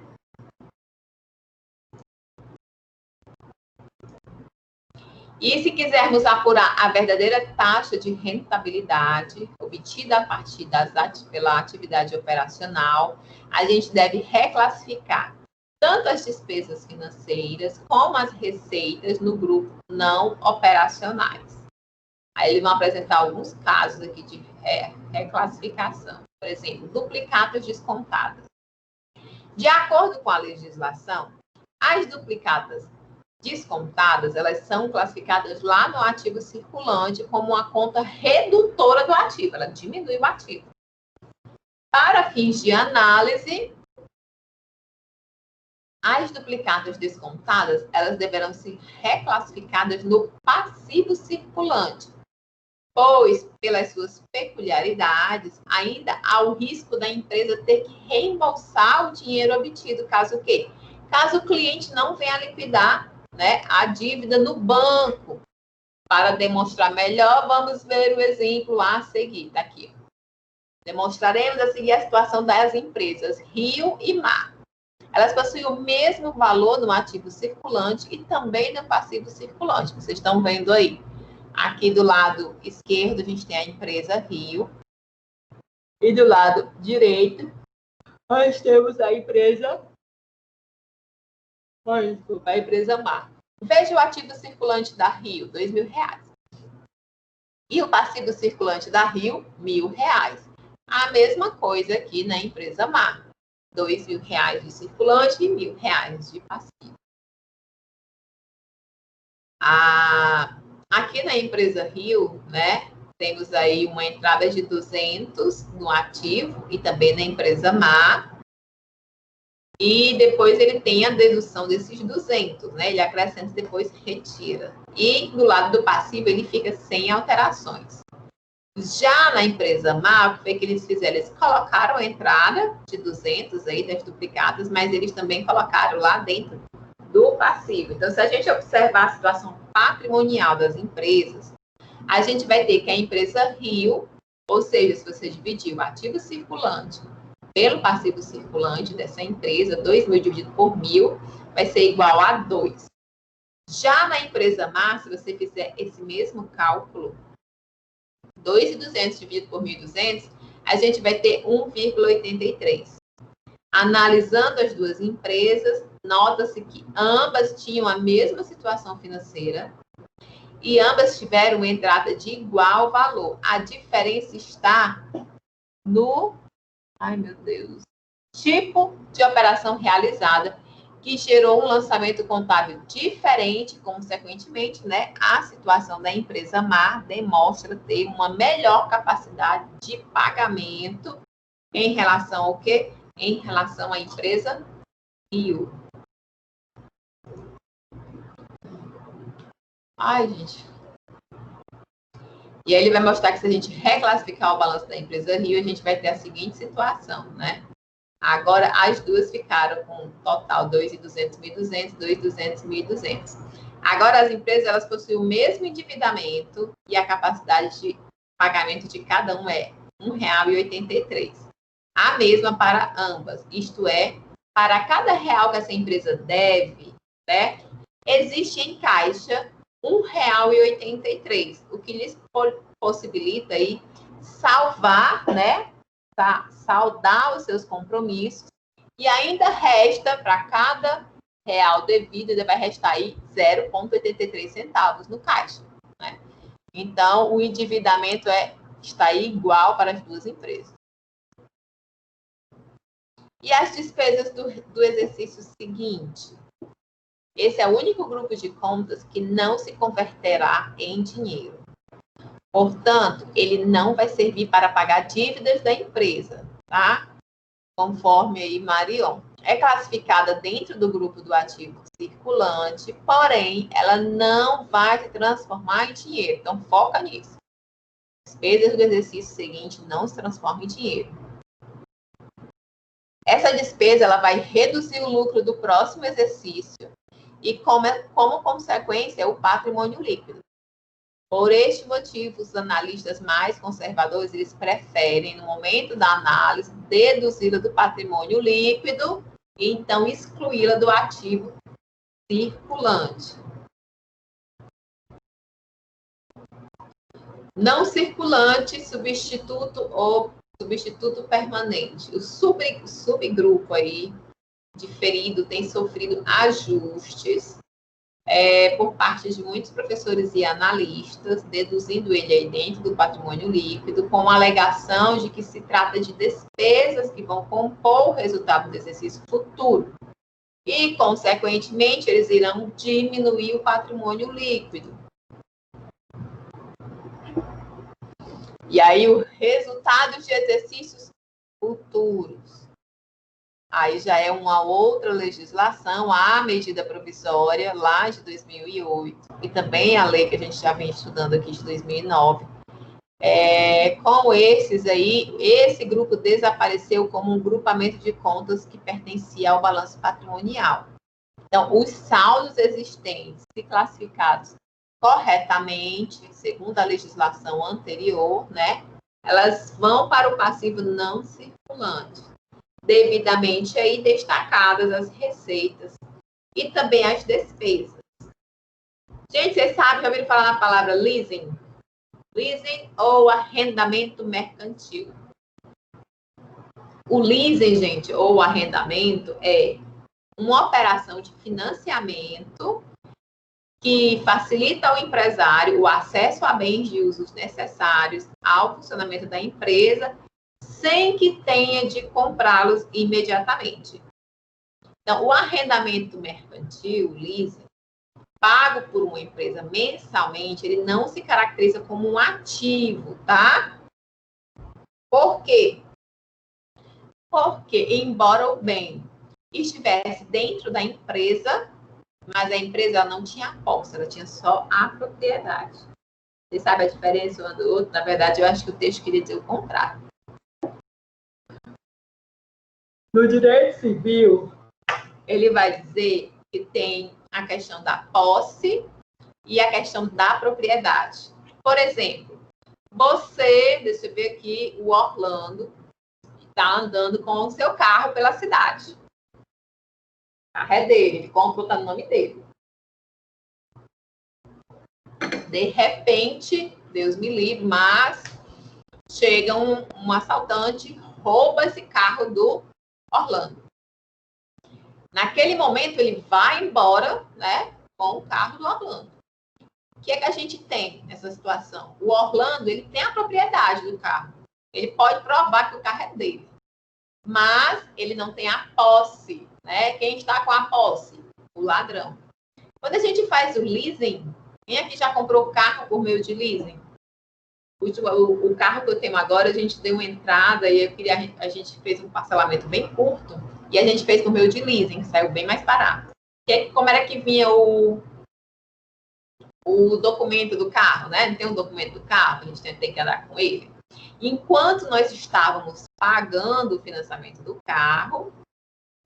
Speaker 1: E se quisermos apurar a verdadeira taxa de rentabilidade obtida a partir pela atividade operacional, a gente deve reclassificar tanto as despesas financeiras como as receitas no grupo não operacionais. Aí eles vão apresentar alguns casos aqui de reclassificação. Por exemplo, duplicatas descontadas. De acordo com a legislação, as duplicatas descontadas, elas são classificadas lá no ativo circulante como uma conta redutora do ativo, ela diminui o ativo. Para fins de análise, as duplicatas descontadas, elas deverão ser reclassificadas no passivo circulante, pois, pelas suas peculiaridades, ainda há o risco da empresa ter que reembolsar o dinheiro obtido, caso o quê? Caso o cliente não venha liquidar, né, a dívida no banco. Para demonstrar melhor, vamos ver o exemplo a seguir. Tá aqui. Demonstraremos a seguir a situação das empresas Rio e Mar. Elas possuem o mesmo valor no ativo circulante e também no passivo circulante. Vocês estão vendo aí. Aqui do lado esquerdo, a gente tem a empresa Rio. E do lado direito, nós temos a empresa a empresa Mar. Veja o ativo circulante da Rio, R$2.000. E o passivo circulante da Rio, R$1.000. A mesma coisa aqui na empresa Mar. R$2.000 de circulante e R$1.000 de passivo. Aqui na empresa Rio, né, temos aí uma entrada de 200 no ativo e também na empresa Mar. E depois ele tem a dedução desses 200, né? Ele acrescenta e depois retira. E do lado do passivo ele fica sem alterações. Já na empresa Mar, o que eles fizeram? Eles colocaram a entrada de 200 aí das duplicadas, mas eles também colocaram lá dentro do passivo. Então, se a gente observar a situação patrimonial das empresas, a gente vai ter que a empresa Rio, ou seja, se você dividir o ativo circulante pelo passivo circulante dessa empresa, 2.000 dividido por 1.000, vai ser igual a 2. Já na empresa Mar, se você fizer esse mesmo cálculo, 2.200 dividido por 1.200, a gente vai ter 1,83. Analisando as duas empresas, nota-se que ambas tinham a mesma situação financeira e ambas tiveram uma entrada de igual valor. A diferença está no tipo de operação realizada, que gerou um lançamento contábil diferente, consequentemente, né, a situação da empresa Mar demonstra ter uma melhor capacidade de pagamento em relação ao quê? Em relação à empresa Rio. Gente. E aí ele vai mostrar que se a gente reclassificar o balanço da empresa Rio, a gente vai ter a seguinte situação, né? Agora, as duas ficaram com um total 2.200, 1.200, 2.200, 1.200. Agora, as empresas, elas possuem o mesmo endividamento e a capacidade de pagamento de cada um é R$1,83. A mesma para ambas, isto é, para cada real que essa empresa deve, né, existe em caixa R$1,83, o que lhes possibilita aí salvar, né, saldar os seus compromissos, e ainda resta para cada real devido, ele vai restar aí 0,83 centavos no caixa, né? Então, o endividamento está aí igual para as duas empresas. E as despesas do exercício seguinte? Esse é o único grupo de contas que não se converterá em dinheiro. Portanto, ele não vai servir para pagar dívidas da empresa, tá? Conforme aí Marion. É classificada dentro do grupo do ativo circulante, porém, ela não vai se transformar em dinheiro. Então, foca nisso. Despesas do exercício seguinte não se transformam em dinheiro. Essa despesa ela vai reduzir o lucro do próximo exercício e, como consequência, o patrimônio líquido. Por este motivo, os analistas mais conservadores, eles preferem, no momento da análise, deduzi-la do patrimônio líquido e, então, excluí-la do ativo circulante. Não circulante, substituto ou substituto permanente. O subgrupo aí, diferido, tem sofrido ajustes por parte de muitos professores e analistas, deduzindo ele aí dentro do patrimônio líquido, com a alegação de que se trata de despesas que vão compor o resultado do exercício futuro. E, consequentemente, eles irão diminuir o patrimônio líquido. E aí, o resultado de exercícios futuros. Aí já é uma outra legislação, a medida provisória lá de 2008 e também a lei que a gente já vem estudando aqui de 2009. Com esses aí, esse grupo desapareceu como um grupamento de contas que pertencia ao balanço patrimonial. Então, os saldos existentes e classificados corretamente, segundo a legislação anterior, né, elas vão para o passivo não circulante. Devidamente aí destacadas as receitas e também as despesas. Gente, vocês sabem, já ouviram falar na palavra leasing? Leasing ou arrendamento mercantil. O leasing, gente, ou arrendamento é uma operação de financiamento que facilita ao empresário o acesso a bens de usos necessários ao funcionamento da empresa sem que tenha de comprá-los imediatamente. Então, o arrendamento mercantil, leasing, pago por uma empresa mensalmente, ele não se caracteriza como um ativo, tá? Por quê? Porque, embora o bem estivesse dentro da empresa, mas a empresa não tinha posse, ela tinha só a propriedade. Você sabe a diferença um do outro? Na verdade, eu acho que o texto queria dizer o contrário. No direito civil, ele vai dizer que tem a questão da posse e a questão da propriedade. Por exemplo, deixa eu ver aqui, o Orlando está andando com o seu carro pela cidade. O carro é dele, ele comprou, está no nome dele. De repente, Deus me livre, mas chega um assaltante, rouba esse carro do Orlando. Naquele momento, ele vai embora, né, com o carro do Orlando. O que é que a gente tem nessa situação? O Orlando, ele tem a propriedade do carro. Ele pode provar que o carro é dele. Mas ele não tem a posse, né? Quem está com a posse? O ladrão. Quando a gente faz o leasing, quem aqui já comprou carro por meio de leasing? O carro que eu tenho agora, a gente deu uma entrada e a gente fez um parcelamento bem curto e a gente fez por meio de leasing, saiu bem mais barato. Como era que vinha o documento do carro, né? Não tem um documento do carro, a gente tem que andar com ele. Enquanto nós estávamos pagando o financiamento do carro,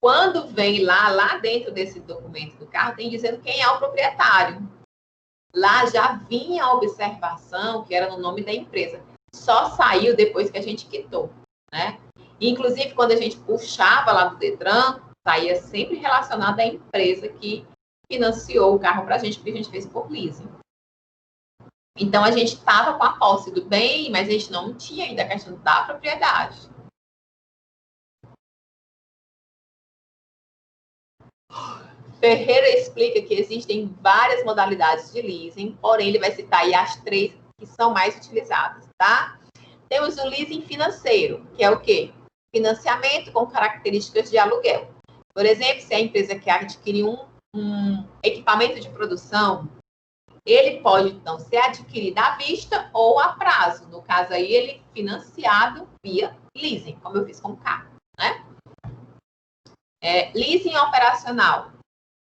Speaker 1: quando vem lá dentro desse documento do carro, tem dizendo quem é o proprietário. Lá já vinha a observação que era no nome da empresa. Só saiu depois que a gente quitou, né? Inclusive, quando a gente puxava lá do Detran, saía sempre relacionado à empresa que financiou o carro para a gente, porque a gente fez por leasing. Então, a gente estava com a posse do bem, mas a gente não tinha ainda a questão da propriedade. Ferreira explica que existem várias modalidades de leasing, porém ele vai citar aí as 3 que são mais utilizadas, tá? Temos o leasing financeiro, que é o quê? Financiamento com características de aluguel. Por exemplo, se a empresa quer adquirir um um equipamento de produção, ele pode, então, ser adquirido à vista ou a prazo. No caso aí, ele financiado via leasing, como eu fiz com o carro, né? Leasing operacional,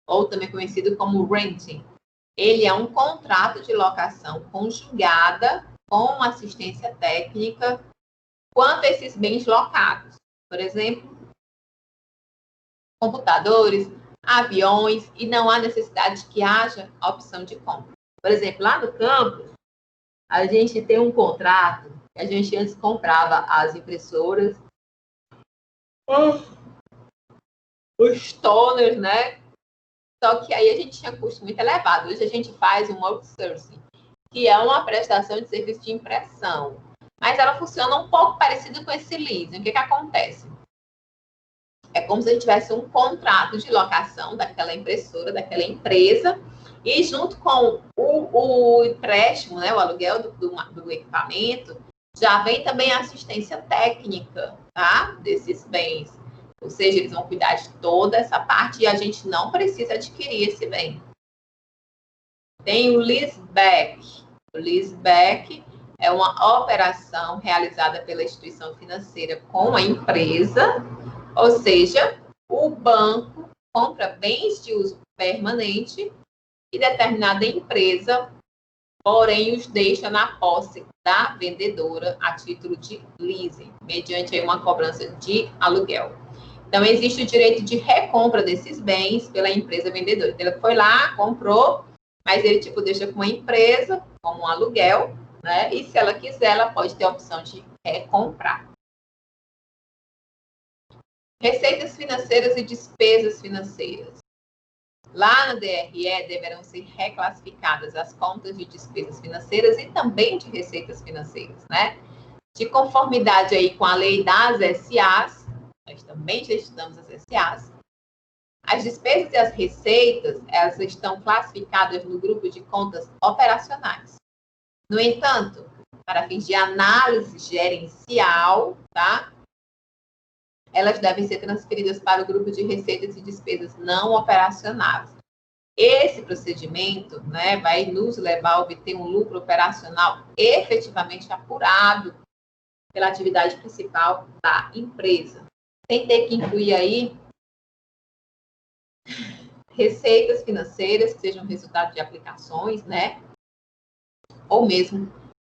Speaker 1: ou também conhecido como renting. Ele é um contrato de locação conjugada com assistência técnica quanto a esses bens locados. Por exemplo, computadores, aviões, e não há necessidade de que haja a opção de compra. Por exemplo, lá no campus, a gente tem um contrato, a gente antes comprava as impressoras, os toners, né? Só que aí a gente tinha custo muito elevado. Hoje a gente faz um outsourcing, que é uma prestação de serviço de impressão. Mas ela funciona um pouco parecido com esse leasing. O que acontece? É como se a gente tivesse um contrato de locação daquela impressora, daquela empresa, e junto com o empréstimo, né, o aluguel do equipamento, já vem também a assistência técnica, tá? Desses bens. Ou seja, eles vão cuidar de toda essa parte e a gente não precisa adquirir esse bem. Tem o leaseback. O leaseback é uma operação realizada pela instituição financeira com a empresa, ou seja, o banco compra bens de uso permanente e determinada empresa, porém os deixa na posse da vendedora a título de leasing, mediante aí uma cobrança de aluguel. Então, existe o direito de recompra desses bens pela empresa vendedora. Então, ele foi lá, comprou, mas ele, deixa com a empresa, como um aluguel, né? E se ela quiser, ela pode ter a opção de recomprar. Receitas financeiras e despesas financeiras. Lá no DRE, deverão ser reclassificadas as contas de despesas financeiras e também de receitas financeiras, né? De conformidade aí com a lei das SAs, nós também já estudamos as SAs. As despesas e as receitas, elas estão classificadas no grupo de contas operacionais. No entanto, para fins de análise gerencial, tá? Elas devem ser transferidas para o grupo de receitas e despesas não operacionais. Esse procedimento, né, vai nos levar a obter um lucro operacional efetivamente apurado pela atividade principal da empresa. Sem ter que incluir aí receitas financeiras que sejam resultado de aplicações, né? Ou mesmo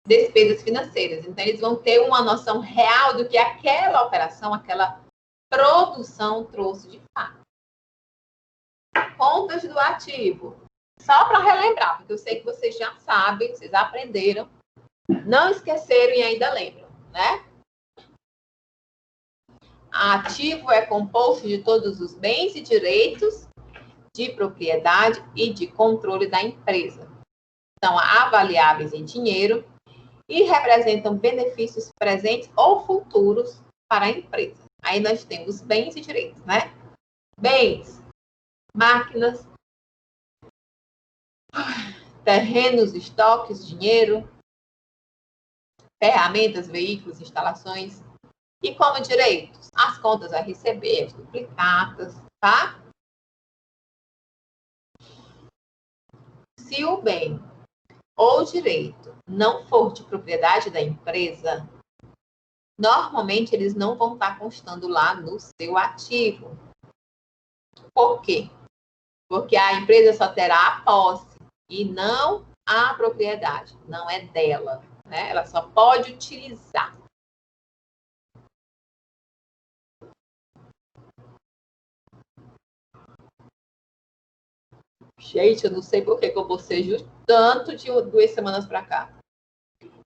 Speaker 1: despesas financeiras. Então, eles vão ter uma noção real do que aquela operação, aquela produção trouxe de fato. Contas do ativo. Só para relembrar, porque eu sei que vocês já sabem, vocês aprenderam, não esqueceram e ainda lembram, né? Ativo é composto de todos os bens e direitos de propriedade e de controle da empresa. São avaliáveis em dinheiro e representam benefícios presentes ou futuros para a empresa. Aí nós temos bens e direitos, né? Bens, máquinas, terrenos, estoques, dinheiro, ferramentas, veículos, instalações. E como direitos? As contas a receber, as duplicatas, tá? Se o bem ou direito não for de propriedade da empresa, normalmente eles não vão estar constando lá no seu ativo. Por quê? Porque a empresa só terá a posse e não a propriedade. Não é dela, né? Ela só pode utilizar. Gente, eu não sei por que eu bocejo tanto de 2 semanas para cá.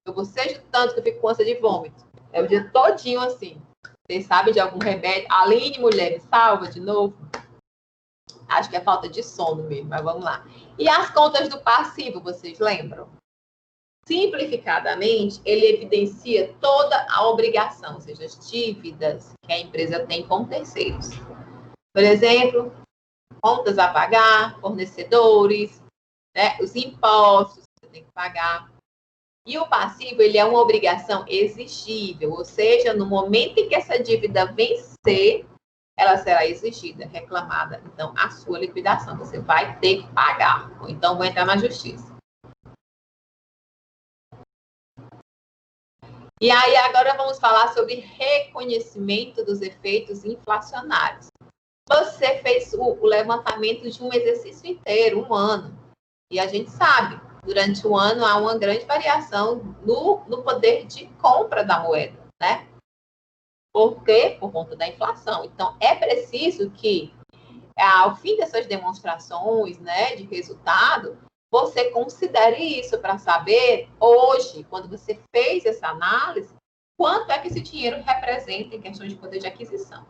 Speaker 1: Eu bocejo tanto que eu fico com ânsia de vômito. É o dia todinho assim. Vocês sabem de algum remédio? Aline, mulher, me salva de novo? Acho que é falta de sono mesmo, mas vamos lá. E as contas do passivo, vocês lembram? Simplificadamente, ele evidencia toda a obrigação, ou seja, as dívidas que a empresa tem com terceiros. Por exemplo, contas a pagar, fornecedores, né, os impostos que você tem que pagar. E o passivo, ele é uma obrigação exigível, ou seja, no momento em que essa dívida vencer, ela será exigida, reclamada. Então, a sua liquidação, você vai ter que pagar. Ou então, vai entrar na justiça. E aí, agora vamos falar sobre reconhecimento dos efeitos inflacionários. Você fez o levantamento de um exercício inteiro, um ano. E a gente sabe, durante o ano há uma grande variação no poder de compra da moeda, né? Por quê? Por conta da inflação. Então, é preciso que, ao fim dessas demonstrações, né, de resultado, você considere isso para saber, hoje, quando você fez essa análise, quanto é que esse dinheiro representa em questão de poder de aquisição.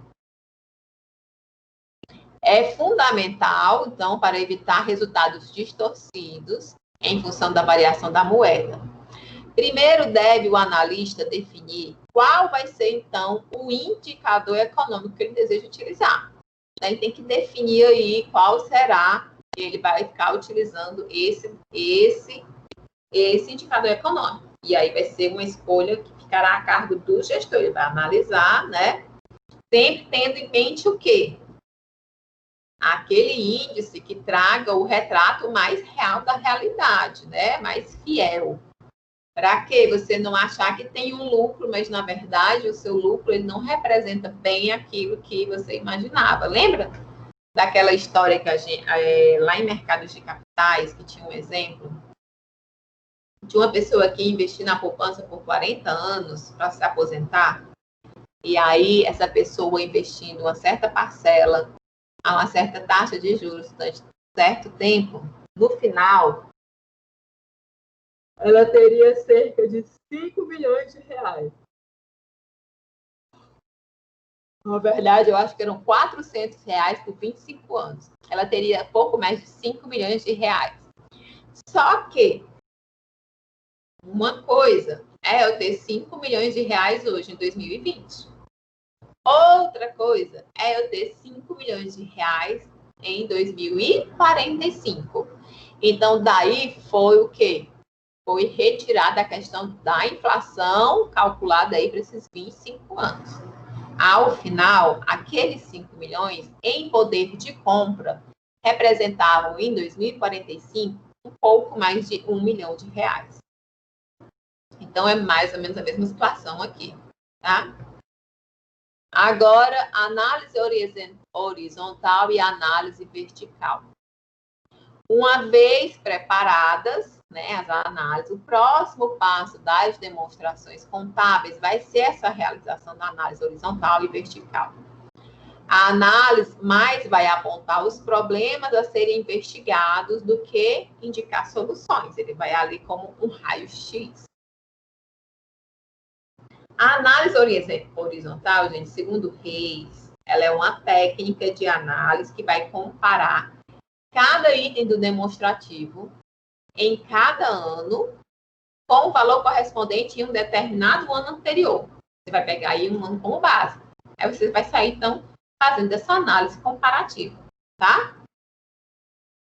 Speaker 1: É fundamental, então, para evitar resultados distorcidos em função da variação da moeda. Primeiro deve o analista definir qual vai ser, então, o indicador econômico que ele deseja utilizar. Ele tem que definir aí qual será que ele vai ficar utilizando esse indicador econômico. E aí vai ser uma escolha que ficará a cargo do gestor. Ele vai analisar, né? Sempre tendo em mente o quê? Aquele índice que traga o retrato mais real da realidade, né? Mais fiel. Para que você não achar que tem um lucro, mas na verdade o seu lucro ele não representa bem aquilo que você imaginava. Lembra daquela história que a gente, lá em mercados de capitais, que tinha um exemplo de uma pessoa que investiu na poupança por 40 anos para se aposentar, e aí essa pessoa investindo uma certa parcela a uma certa taxa de juros durante certo tempo, no final, ela teria cerca de 5 milhões de reais. Na verdade, eu acho que eram 400 reais por 25 anos. Ela teria pouco mais de 5 milhões de reais. Só que, uma coisa é eu ter 5 milhões de reais hoje, em 2020. Outra coisa é eu ter 5 milhões de reais em 2045. Então, daí foi o quê? Foi retirada a questão da inflação calculada aí para esses 25 anos. Ao final, aqueles 5 milhões em poder de compra representavam, em 2045, um pouco mais de 1 milhão de reais. Então, é mais ou menos a mesma situação aqui, tá? Agora, análise horizontal e análise vertical. Uma vez preparadas, né, as análises, o próximo passo das demonstrações contábeis vai ser essa realização da análise horizontal e vertical. A análise mais vai apontar os problemas a serem investigados do que indicar soluções. Ele vai ali como um raio-x. A análise horizontal, gente, segundo Reis, ela é uma técnica de análise que vai comparar cada item do demonstrativo em cada ano com o valor correspondente em um determinado ano anterior. Você vai pegar aí um ano como base. Aí você vai sair, então, fazendo essa análise comparativa, tá?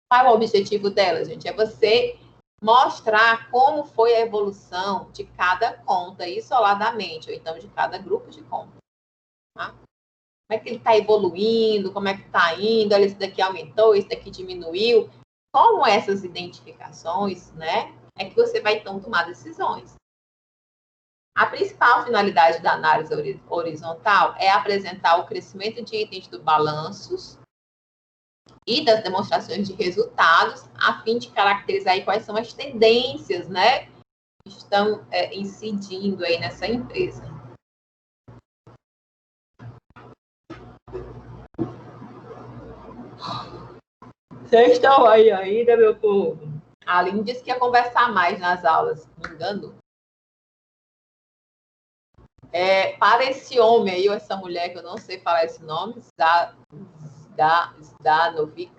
Speaker 1: Qual é o objetivo dela, gente? É você mostrar como foi a evolução de cada conta isoladamente, ou então de cada grupo de contas. Tá? Como é que ele está evoluindo, como é que está indo, olha, esse daqui aumentou, esse daqui diminuiu. Como essas identificações, né, é que você vai, então, tomar decisões. A principal finalidade da análise horizontal é apresentar o crescimento de itens do balanços e das demonstrações de resultados, a fim de caracterizar aí quais são as tendências, né, que estão incidindo aí nessa empresa. Vocês estão aí ainda, meu povo? A Aline disse que ia conversar mais nas aulas, me engano. Para esse homem aí, ou essa mulher, que eu não sei falar esse nome, Zdanovic,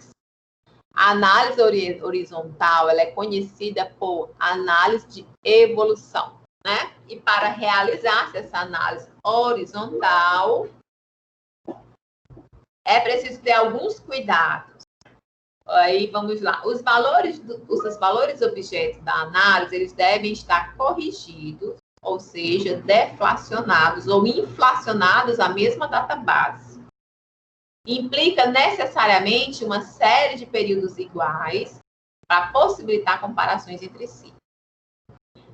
Speaker 1: a análise horizontal ela é conhecida por análise de evolução, né? E para realizar essa análise horizontal, é preciso ter alguns cuidados. Aí, vamos lá. Os valores objetos da análise, eles devem estar corrigidos, ou seja, deflacionados ou inflacionados à mesma data base. implica necessariamente uma série de períodos iguais para possibilitar comparações entre si.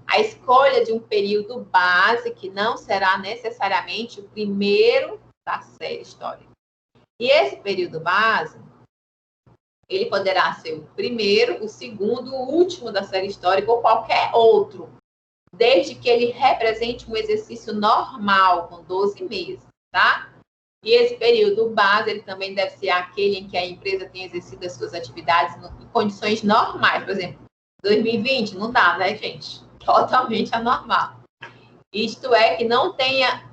Speaker 1: A escolha de um período base que não será necessariamente o primeiro da série histórica. E esse período base, ele poderá ser o primeiro, o segundo, o último da série histórica ou qualquer outro, desde que ele represente um exercício normal, com 12 meses, tá? E esse período base, ele também deve ser aquele em que a empresa tem exercido as suas atividades em condições normais. Por exemplo, 2020, não dá, né, gente? Totalmente anormal. Isto é, que não tenha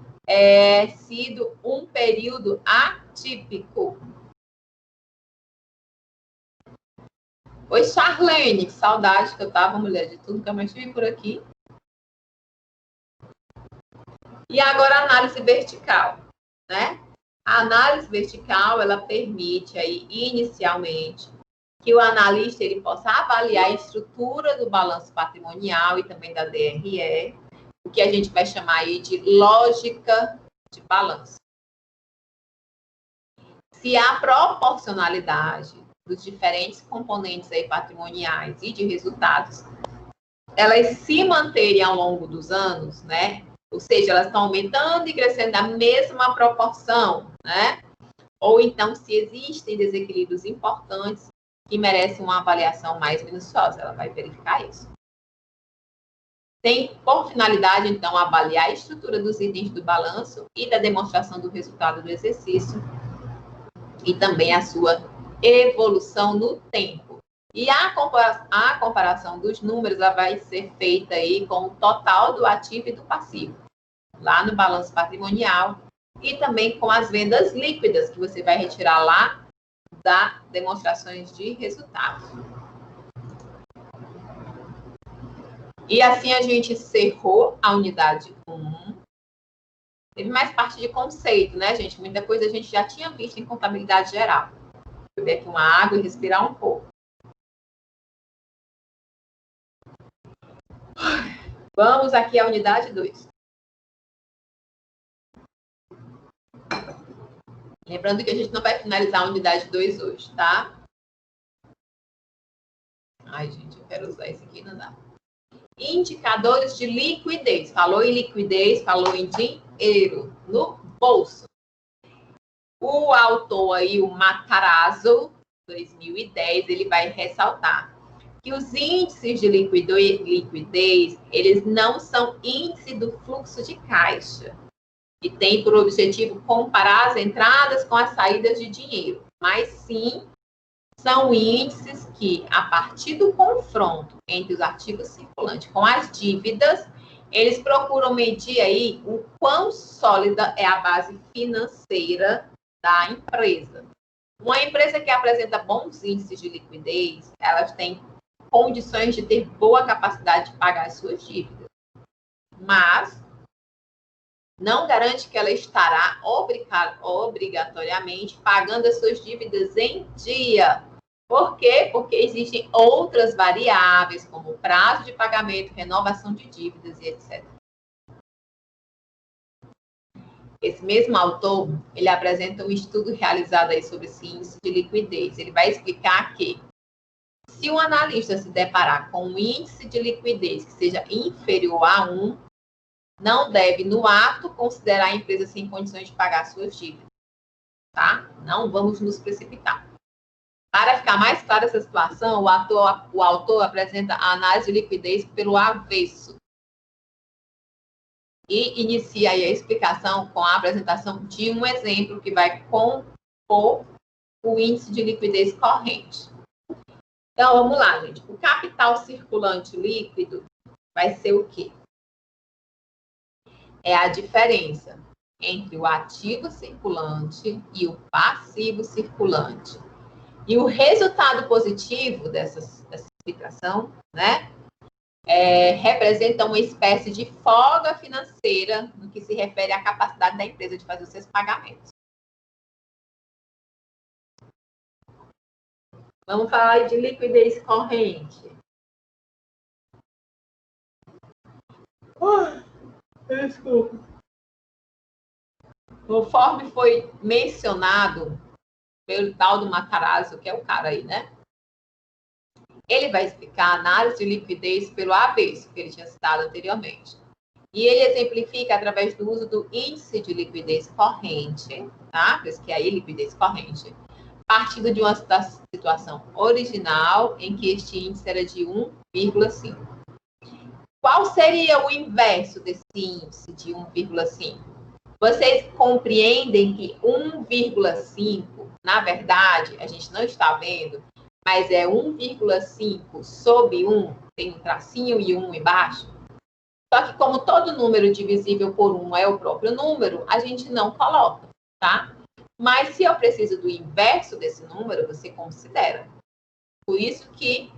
Speaker 1: sido um período atípico. Oi, Charlene, que saudade que eu tava, mulher, de tudo que eu mais tive por aqui. E agora a análise vertical, né? A análise vertical, ela permite aí, inicialmente, que o analista ele possa avaliar a estrutura do balanço patrimonial e também da DRE, o que a gente vai chamar aí de lógica de balanço. Se há proporcionalidade dos diferentes componentes aí patrimoniais e de resultados, elas se manterem ao longo dos anos, né? Ou seja, elas estão aumentando e crescendo na mesma proporção, né? Ou então, se existem desequilíbrios importantes que merecem uma avaliação mais minuciosa, ela vai verificar isso. Tem por finalidade, então, avaliar a estrutura dos itens do balanço e da demonstração do resultado do exercício e também a sua evolução no tempo. E a comparação dos números ela vai ser feita aí com o total do ativo e do passivo, lá no balanço patrimonial, e também com as vendas líquidas, que você vai retirar lá das demonstrações de resultados. E assim a gente encerrou a unidade 1. Teve mais parte de conceito, né, gente? Muita coisa a gente já tinha visto em contabilidade geral. Vou beber aqui uma água e respirar um pouco. Vamos aqui à unidade 2. Lembrando que a gente não vai finalizar a unidade 2 hoje, tá? Ai, gente, eu quero usar esse aqui, não dá. Indicadores de liquidez. Falou em liquidez, falou em dinheiro no bolso. O autor aí, o Matarazzo, 2010, ele vai ressaltar que os índices de liquidez, eles não são índice do fluxo de caixa e tem por objetivo comparar as entradas com as saídas de dinheiro, mas sim são índices que, a partir do confronto entre os ativos circulantes com as dívidas, eles procuram medir aí o quão sólida é a base financeira da empresa. Uma empresa que apresenta bons índices de liquidez, elas têm condições de ter boa capacidade de pagar as suas dívidas. Mas não garante que ela estará obrigatoriamente pagando as suas dívidas em dia. Por quê? Porque existem outras variáveis, como prazo de pagamento, renovação de dívidas e etc. Esse mesmo autor, ele apresenta um estudo realizado aí sobre esse índice de liquidez. Ele vai explicar que, se o analista se deparar com um índice de liquidez que seja inferior a 1, não deve, no ato, considerar a empresa sem condições de pagar suas dívidas. Tá? Não vamos nos precipitar. Para ficar mais clara essa situação, o autor apresenta a análise de liquidez pelo avesso. E inicia aí a explicação com a apresentação de um exemplo que vai compor o índice de liquidez corrente. Então, vamos lá, gente. O capital circulante líquido vai ser o quê? É a diferença entre o ativo circulante e o passivo circulante. E o resultado positivo dessa explicação, né, representa uma espécie de folga financeira no que se refere à capacidade da empresa de fazer os seus pagamentos. Vamos falar de liquidez corrente. Desculpa. Conforme foi mencionado pelo tal do Matarazzo, que é o cara aí, né? Ele vai explicar a análise de liquidez pelo avesso, que ele tinha citado anteriormente. E ele exemplifica através do uso do índice de liquidez corrente, tá? Por isso que aí liquidez corrente, partindo de uma situação original em que este índice era de 1,5. Qual seria o inverso desse índice de 1,5? Vocês compreendem que 1,5, na verdade, a gente não está vendo, mas é 1,5 sobre 1, tem um tracinho e 1 embaixo. Só que como todo número divisível por 1 é o próprio número, a gente não coloca, tá? Mas se eu preciso do inverso desse número, você considera. Por isso que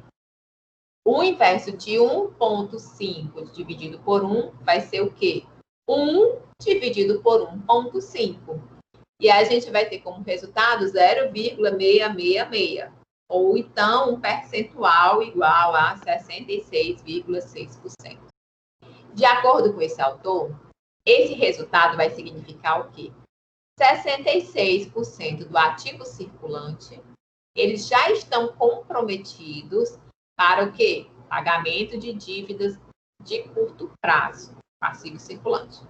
Speaker 1: o inverso de 1,5 dividido por 1 vai ser o quê? 1 dividido por 1,5. E a gente vai ter como resultado 0,666. Ou então um percentual igual a 66,6%. De acordo com esse autor, esse resultado vai significar o quê? 66% do ativo circulante, eles já estão comprometidos para o quê? Pagamento de dívidas de curto prazo, passivo circulante.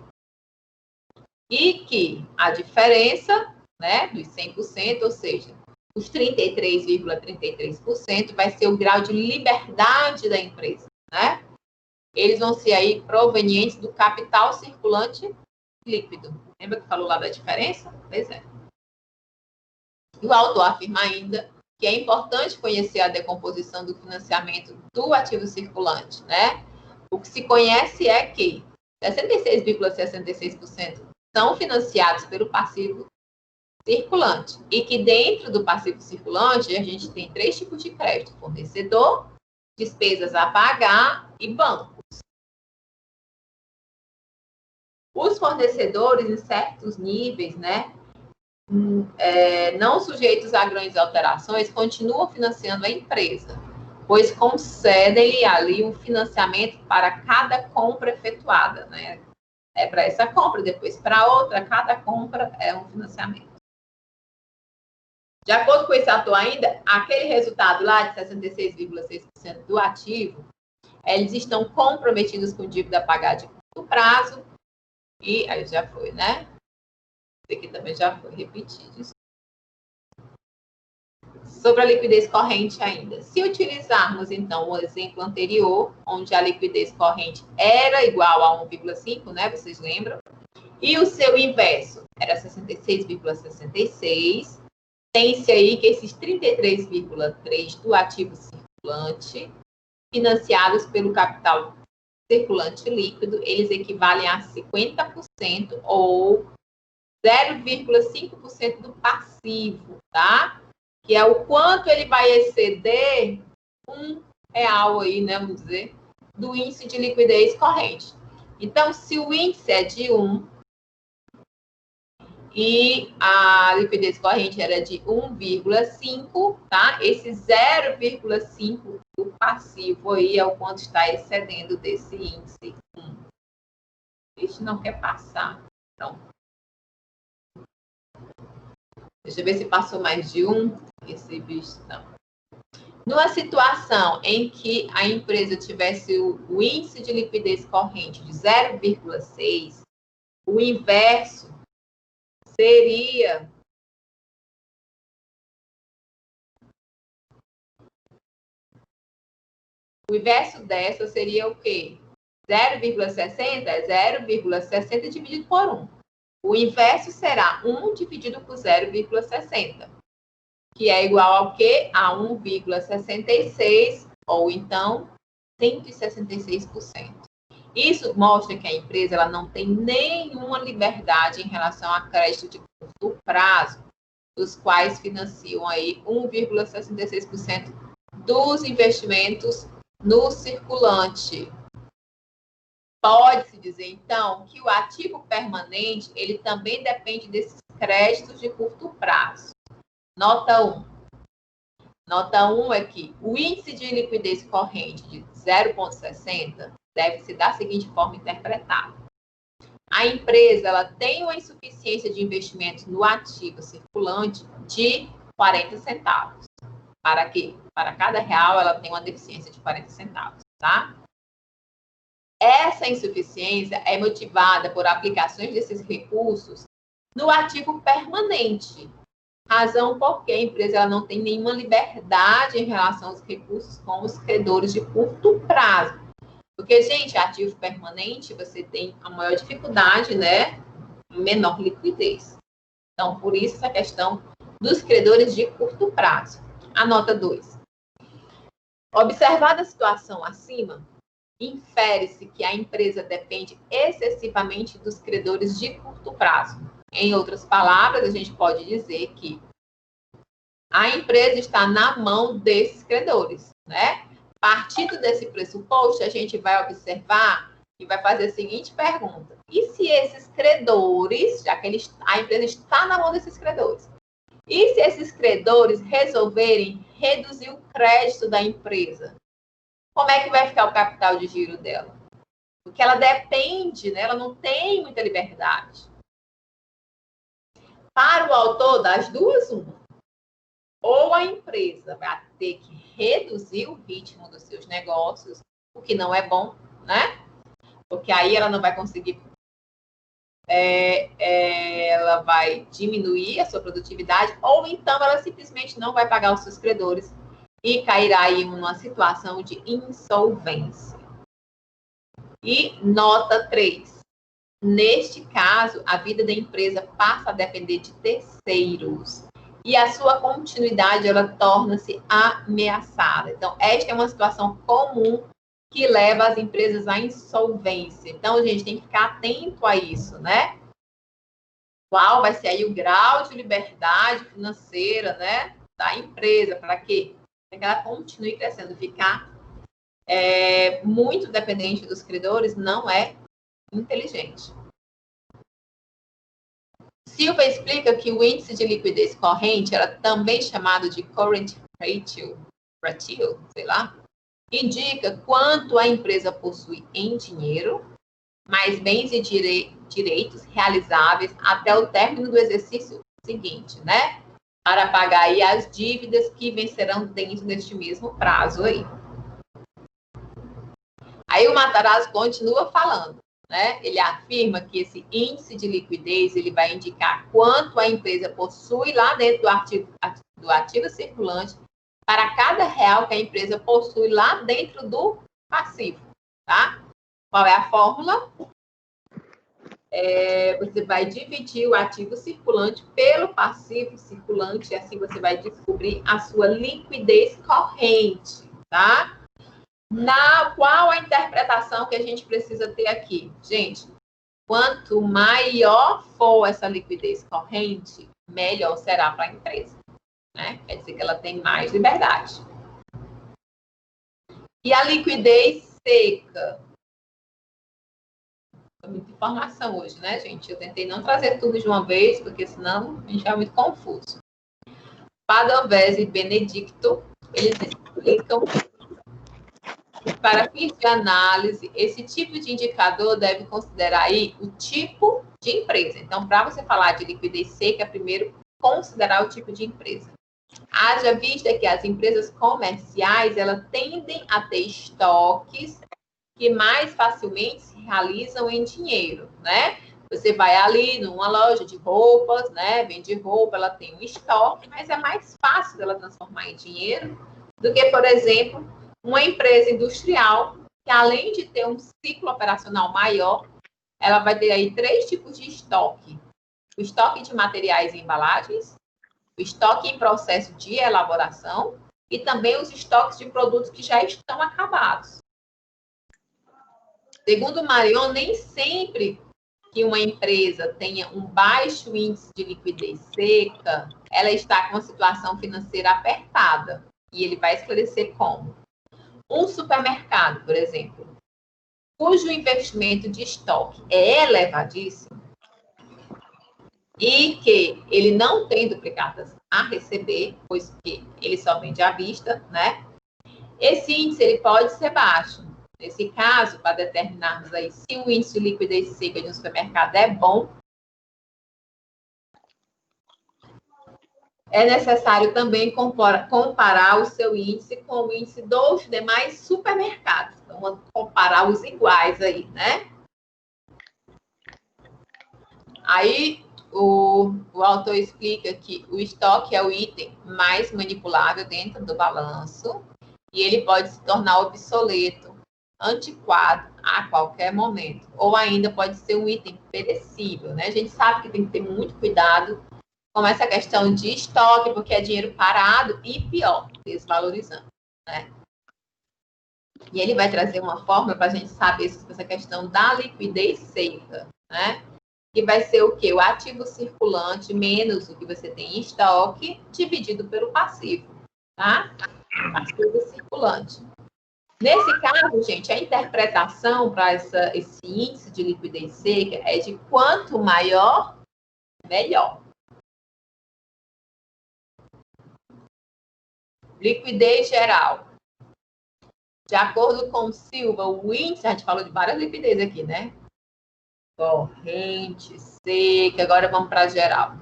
Speaker 1: E que a diferença, né, dos 100%, ou seja, os 33,33% vai ser o grau de liberdade da empresa, né? Eles vão ser aí provenientes do capital circulante líquido. Lembra que falou lá da diferença? Pois é. E o autor afirma ainda que é importante conhecer a decomposição do financiamento do ativo circulante, né? O que se conhece é que 66,66% são financiados pelo passivo circulante. E que dentro do passivo circulante, a gente tem 3 tipos de crédito: fornecedor, despesas a pagar e bancos. Os fornecedores, em certos níveis, né, não sujeitos a grandes alterações, continuam financiando a empresa, pois concedem-lhe ali um financiamento para cada compra efetuada, né? É para essa compra, depois para outra, cada compra é um financiamento. De acordo com esse autor ainda, aquele resultado lá de 66,6% do ativo, eles estão comprometidos com dívida a pagar de curto prazo, e aí já foi, né? Esse aqui também já foi repetido. Sobre a liquidez corrente ainda. Se utilizarmos, então, o exemplo anterior, onde a liquidez corrente era igual a 1,5, né? Vocês lembram? E o seu inverso era 66,66. Tem-se aí que esses 33,3 do ativo circulante, financiados pelo capital circulante líquido, eles equivalem a 50% ou 0,5% do passivo, tá? Que é o quanto ele vai exceder R$1 aí, né, vamos dizer, do índice de liquidez corrente. Então, se o índice é de 1 e a liquidez corrente era de 1,5, tá? Esse 0,5 do passivo aí é o quanto está excedendo desse índice 1. Ixi, não quer passar. Então, deixa eu ver se passou mais de 1. Esse bicho não. Numa situação em que a empresa tivesse o índice de liquidez corrente de 0,6, o inverso seria o inverso dessa seria o quê? 0,60 é 0,60 dividido por 1. O inverso será 1 dividido por 0,60, que é igual ao quê? A 1,66, ou então 166%. Isso mostra que a empresa ela não tem nenhuma liberdade em relação a crédito de curto prazo, dos quais financiam aí 1,66% dos investimentos no circulante. Pode-se dizer, então, que o ativo permanente ele também depende desses créditos de curto prazo. Nota 1. Nota 1 é que o índice de liquidez corrente de 0,60 deve-se da seguinte forma interpretado. A empresa ela tem uma insuficiência de investimento no ativo circulante de 40 centavos. Para quê? Para cada real, ela tem uma deficiência de 40 centavos, tá? Essa insuficiência é motivada por aplicações desses recursos no ativo permanente, razão porque a empresa ela não tem nenhuma liberdade em relação aos recursos com os credores de curto prazo. Porque, gente, ativo permanente, você tem a maior dificuldade, né? Menor liquidez. Então, por isso, essa questão dos credores de curto prazo. A nota 2. Observada a situação acima, infere-se que a empresa depende excessivamente dos credores de curto prazo. Em outras palavras, a gente pode dizer que a empresa está na mão desses credores, né? Partindo desse pressuposto, a gente vai observar e vai fazer a seguinte pergunta: e se esses credores, já que a empresa está na mão desses credores, e se esses credores resolverem reduzir o crédito da empresa, como é que vai ficar o capital de giro dela? Porque ela depende, né? Ela não tem muita liberdade. Para o autor das duas, uma. Ou a empresa vai ter que reduzir o ritmo dos seus negócios, o que não é bom, né? Porque aí ela não vai conseguir, ela vai diminuir a sua produtividade, ou então ela simplesmente não vai pagar os seus credores e cairá em uma situação de insolvência. E nota 3. Neste caso, a vida da empresa passa a depender de terceiros e a sua continuidade ela torna-se ameaçada. Então, esta é uma situação comum que leva as empresas à insolvência. Então, a gente tem que ficar atento a isso, né? Qual vai ser aí o grau de liberdade financeira, né, da empresa? Para quê? Para que ela continue crescendo. Ficar muito dependente dos credores não é inteligente. Silva explica que o índice de liquidez corrente, era também chamado de current ratio, sei lá, indica quanto a empresa possui em dinheiro, mais bens e direitos realizáveis até o término do exercício seguinte, né? Para pagar aí as dívidas que vencerão dentro deste mesmo prazo aí. Aí o Matarazzo continua falando, né? Ele afirma que esse índice de liquidez ele vai indicar quanto a empresa possui lá dentro do ativo circulante para cada real que a empresa possui lá dentro do passivo, tá? Qual é a fórmula? Você vai dividir o ativo circulante pelo passivo circulante e assim você vai descobrir a sua liquidez corrente, tá? Qual a interpretação que a gente precisa ter aqui? Gente, quanto maior for essa liquidez corrente, melhor será para a empresa, né? Quer dizer que ela tem mais liberdade. E a liquidez seca? Muita informação hoje, né, gente? Eu tentei não trazer tudo de uma vez, porque senão a gente é muito confuso. Padovese e Benedicto, eles explicam que para fins de análise, esse tipo de indicador deve considerar aí o tipo de empresa. Então, para você falar de liquidez seca, primeiro considerar o tipo de empresa. Haja vista que as empresas comerciais, elas tendem a ter estoques que mais facilmente se realizam em dinheiro, né? Você vai ali numa loja de roupas, né? Vende roupa, ela tem um estoque, mas é mais fácil dela transformar em dinheiro do que, por exemplo, uma empresa industrial que, além de ter um ciclo operacional maior, ela vai ter aí 3 tipos de estoque. O estoque de materiais e embalagens, o estoque em processo de elaboração e também os estoques de produtos que já estão acabados. Segundo Marion, nem sempre que uma empresa tenha um baixo índice de liquidez seca, ela está com uma situação financeira apertada. E ele vai esclarecer como. Um supermercado, por exemplo, cujo investimento de estoque é elevadíssimo e que ele não tem duplicatas a receber, pois que ele só vende à vista, né? Esse índice ele pode ser baixo. Nesse caso, para determinarmos aí se o índice de liquidez seca de um supermercado é bom, é necessário também comparar o seu índice com o índice dos demais supermercados. Então, vamos comparar os iguais aí, né? Aí, o autor explica que o estoque é o item mais manipulável dentro do balanço e ele pode se tornar obsoleto, antiquado a qualquer momento, ou ainda pode ser um item perecível, né? A gente sabe que tem que ter muito cuidado com essa questão de estoque, porque é dinheiro parado e, pior, desvalorizando, né? E ele vai trazer uma fórmula para a gente saber essa questão da liquidez seca, né? Que vai ser o quê? O ativo circulante menos o que você tem em estoque, dividido pelo passivo, tá? Passivo circulante. Nesse caso, gente, a interpretação para esse índice de liquidez seca é de quanto maior, melhor. Liquidez geral. De acordo com Silva, o índice, a gente falou de várias liquidez aqui, né? Corrente, seca, agora vamos para geral.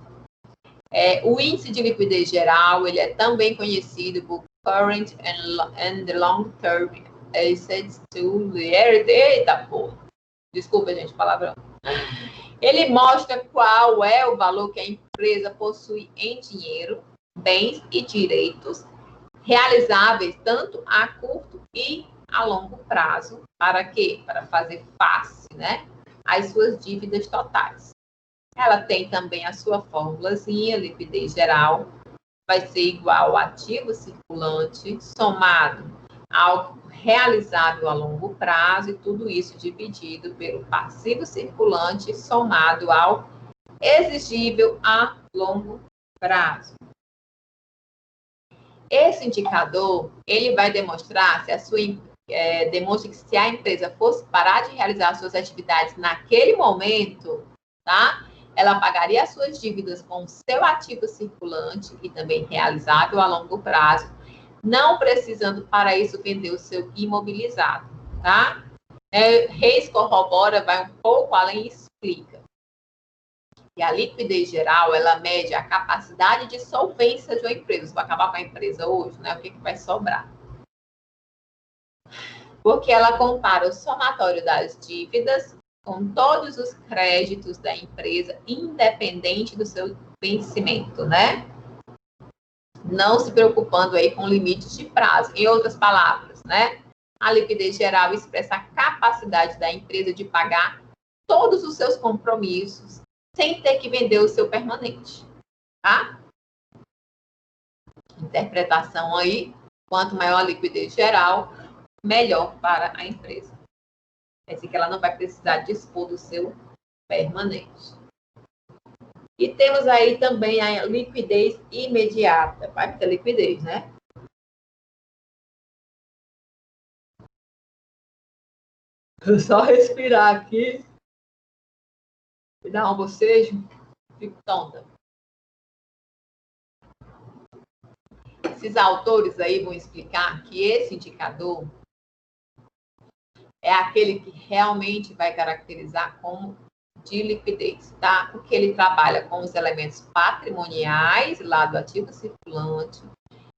Speaker 1: O índice de liquidez geral, ele é também conhecido por Current and Long-Term Assets to Eita, porra. Desculpa, gente, palavrão. Ele mostra qual é o valor que a empresa possui em dinheiro, bens e direitos realizáveis tanto a curto e a longo prazo. Para quê? Para fazer face, né, às suas dívidas totais. Ela tem também a sua formulazinha, liquidez geral, vai ser igual ao ativo circulante somado ao realizável a longo prazo e tudo isso dividido pelo passivo circulante somado ao exigível a longo prazo. Esse indicador, ele vai demonstrar demonstra que se a empresa fosse parar de realizar suas atividades naquele momento, tá? Ela pagaria as suas dívidas com o seu ativo circulante e também realizável a longo prazo, não precisando para isso vender o seu imobilizado, tá? Reis corrobora, vai um pouco além e explica. E a liquidez geral, ela mede a capacidade de solvência de uma empresa. Se vai acabar com a empresa hoje, né? O que vai sobrar? Porque ela compara o somatório das dívidas com todos os créditos da empresa, independente do seu vencimento, né? Não se preocupando aí com limite de prazo. Em outras palavras, né? A liquidez geral expressa a capacidade da empresa de pagar todos os seus compromissos sem ter que vender o seu permanente, tá? Interpretação aí, quanto maior a liquidez geral, melhor para a empresa. É assim que ela não vai precisar dispor do seu permanente. E temos aí também a liquidez imediata. Vai ter liquidez, né? Vou só respirar aqui e dar um bocejo. Fico tonta. Esses autores aí vão explicar que esse indicador é aquele que realmente vai caracterizar como de liquidez, tá? Porque ele trabalha com os elementos patrimoniais lá do ativo circulante,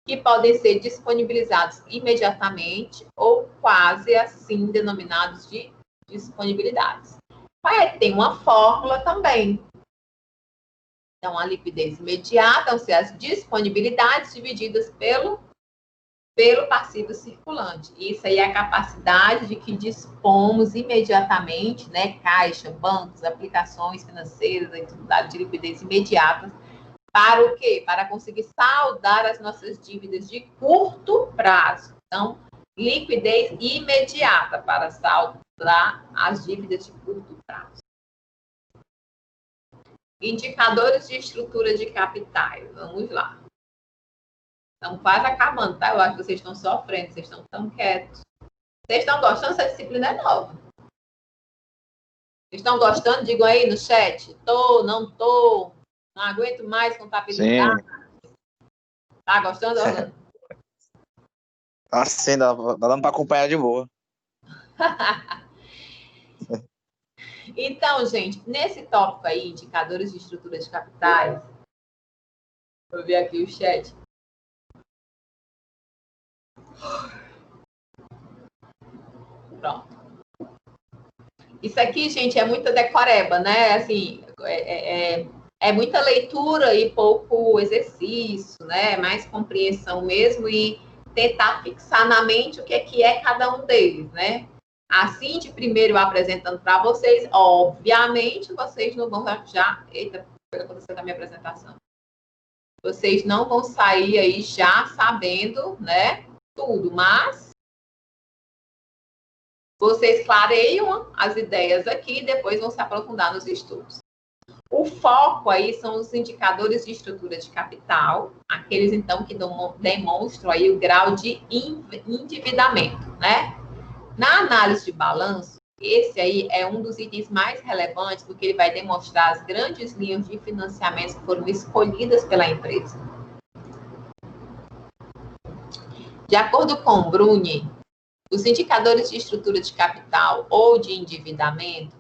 Speaker 1: que podem ser disponibilizados imediatamente ou quase assim denominados de disponibilidades. Tem uma fórmula também. Então, a liquidez imediata, ou seja, as disponibilidades divididas pelo passivo circulante. Isso aí é a capacidade de que dispomos imediatamente, né, caixa, bancos, aplicações financeiras, atividade de liquidez imediata, para o quê? Para conseguir saldar as nossas dívidas de curto prazo. Então, liquidez imediata para saldar as dívidas de curto prazo. Indicadores de estrutura de capitais. Vamos lá. Estão quase acabando, tá? Eu acho que vocês estão sofrendo, vocês estão tão quietos. Vocês estão gostando? Essa disciplina é nova. Vocês estão gostando? Digam aí no chat. Tô, não tô. Não aguento mais contabilidade. Sim. Tá gostando, Orlando?
Speaker 2: Assim, dá dando para acompanhar de boa.
Speaker 1: Então, gente, nesse tópico aí, indicadores de estrutura de capitais, Vou ver aqui o chat. Pronto. Isso aqui, gente, é muita decoreba, né? Assim, é muita leitura e pouco exercício, né? Mais compreensão mesmo e tentar fixar na mente o que é cada um deles, né? Assim, de primeiro apresentando para vocês, obviamente, vocês não vão já... Eita, o que aconteceu com a minha apresentação? Vocês não vão sair aí já sabendo, né? Tudo, mas vocês clareiam as ideias aqui e depois vão se aprofundar nos estudos. O foco aí são os indicadores de estrutura de capital, aqueles então que demonstram aí o grau de endividamento, né? Na análise de balanço, esse aí é um dos itens mais relevantes porque ele vai demonstrar as grandes linhas de financiamento que foram escolhidas pela empresa. De acordo com Bruni, os indicadores de estrutura de capital ou de endividamento,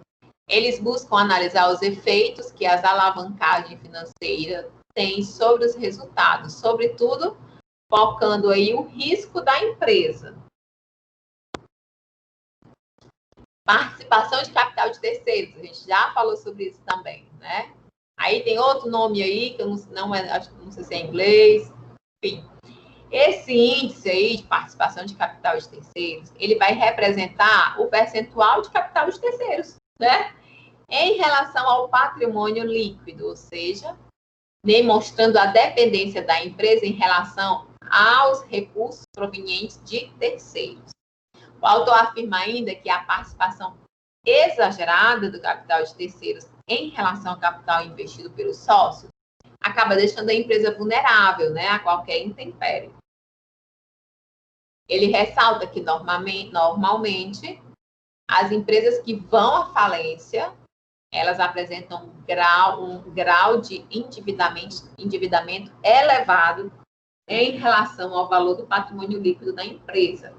Speaker 1: eles buscam analisar os efeitos que as alavancagens financeiras têm sobre os resultados, sobretudo focando aí o risco da empresa. Participação de capital de terceiros, a gente já falou sobre isso também, né? Aí tem outro nome aí, que eu não sei se é em inglês, enfim. Esse índice aí de participação de capital de terceiros, ele vai representar o percentual de capital de terceiros, né? Em relação ao patrimônio líquido, ou seja, demonstrando a dependência da empresa em relação aos recursos provenientes de terceiros. O autor afirma ainda que a participação exagerada do capital de terceiros em relação ao capital investido pelos sócios acaba deixando a empresa vulnerável, né, a qualquer intempérie. Ele ressalta que normalmente as empresas que vão à falência, elas apresentam um grau de endividamento elevado em relação ao valor do patrimônio líquido da empresa,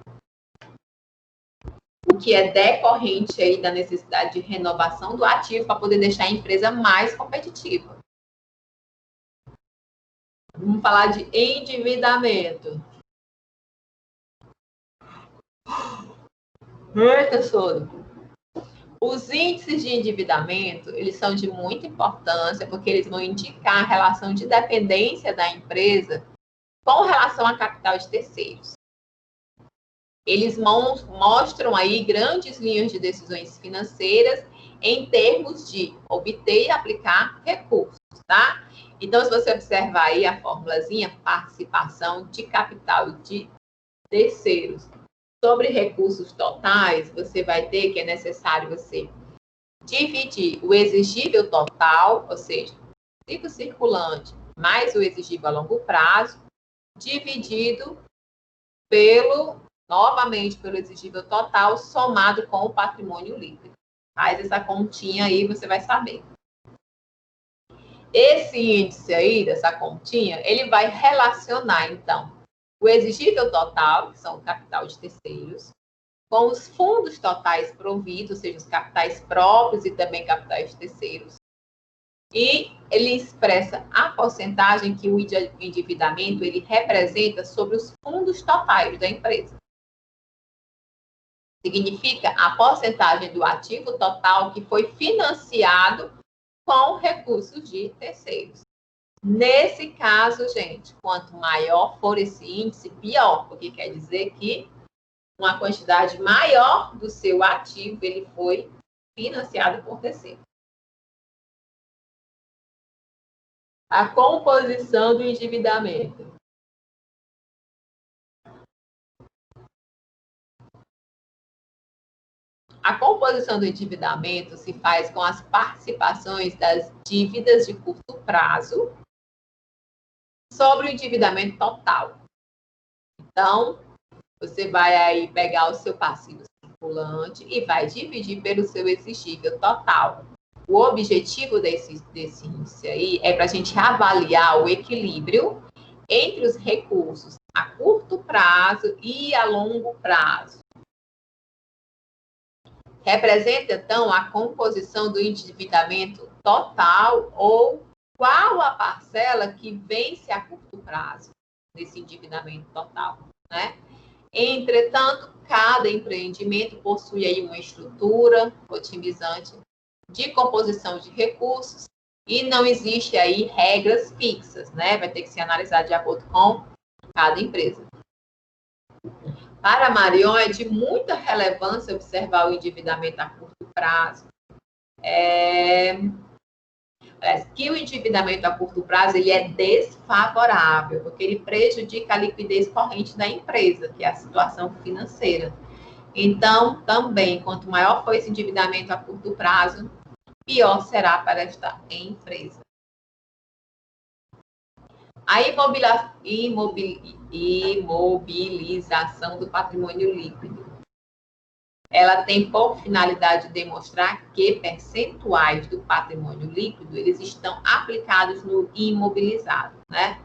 Speaker 1: o que é decorrente aí da necessidade de renovação do ativo para poder deixar a empresa mais competitiva. Vamos falar de endividamento. Eita, sono. Os índices de endividamento, eles são de muita importância, porque eles vão indicar a relação de dependência da empresa com relação a capital de terceiros. Eles mostram aí grandes linhas de decisões financeiras em termos de obter e aplicar recursos, tá? Então, se você observar aí a formulazinha, participação de capital de terceiros sobre recursos totais, você vai ter que é necessário você dividir o exigível total, ou seja, ciclo circulante, mais o exigível a longo prazo, dividido novamente pelo exigível total, somado com o patrimônio líquido. Faz essa continha aí, você vai saber. Esse índice aí, dessa continha, ele vai relacionar, então, o exigível total, que são o capital de terceiros, com os fundos totais providos, ou seja, os capitais próprios e também capitais de terceiros. E ele expressa a porcentagem que o endividamento ele representa sobre os fundos totais da empresa. Significa a porcentagem do ativo total que foi financiado com recursos de terceiros. Nesse caso, gente, quanto maior for esse índice, pior, porque quer dizer que uma quantidade maior do seu ativo ele foi financiado por terceiro. A composição do endividamento. A composição do endividamento se faz com as participações das dívidas de curto prazo sobre o endividamento total. Então, você vai aí pegar o seu passivo circulante e vai dividir pelo seu exigível total. O objetivo desse índice aí é para a gente avaliar o equilíbrio entre os recursos a curto prazo e a longo prazo. O representa, então, a composição do endividamento total ou qual a parcela que vence a curto prazo nesse endividamento total, né? Entretanto, cada empreendimento possui aí uma estrutura otimizante de composição de recursos e não existe aí regras fixas, né? Vai ter que ser analisado de acordo com cada empresa. Para a Marion, é de muita relevância observar o endividamento a curto prazo. Que o endividamento a curto prazo ele é desfavorável, porque ele prejudica a liquidez corrente da empresa, que é a situação financeira. Então, também, quanto maior for esse endividamento a curto prazo, pior será para esta empresa. A imobilização do patrimônio líquido. Ela tem por finalidade demonstrar que percentuais do patrimônio líquido, eles estão aplicados no imobilizado, né?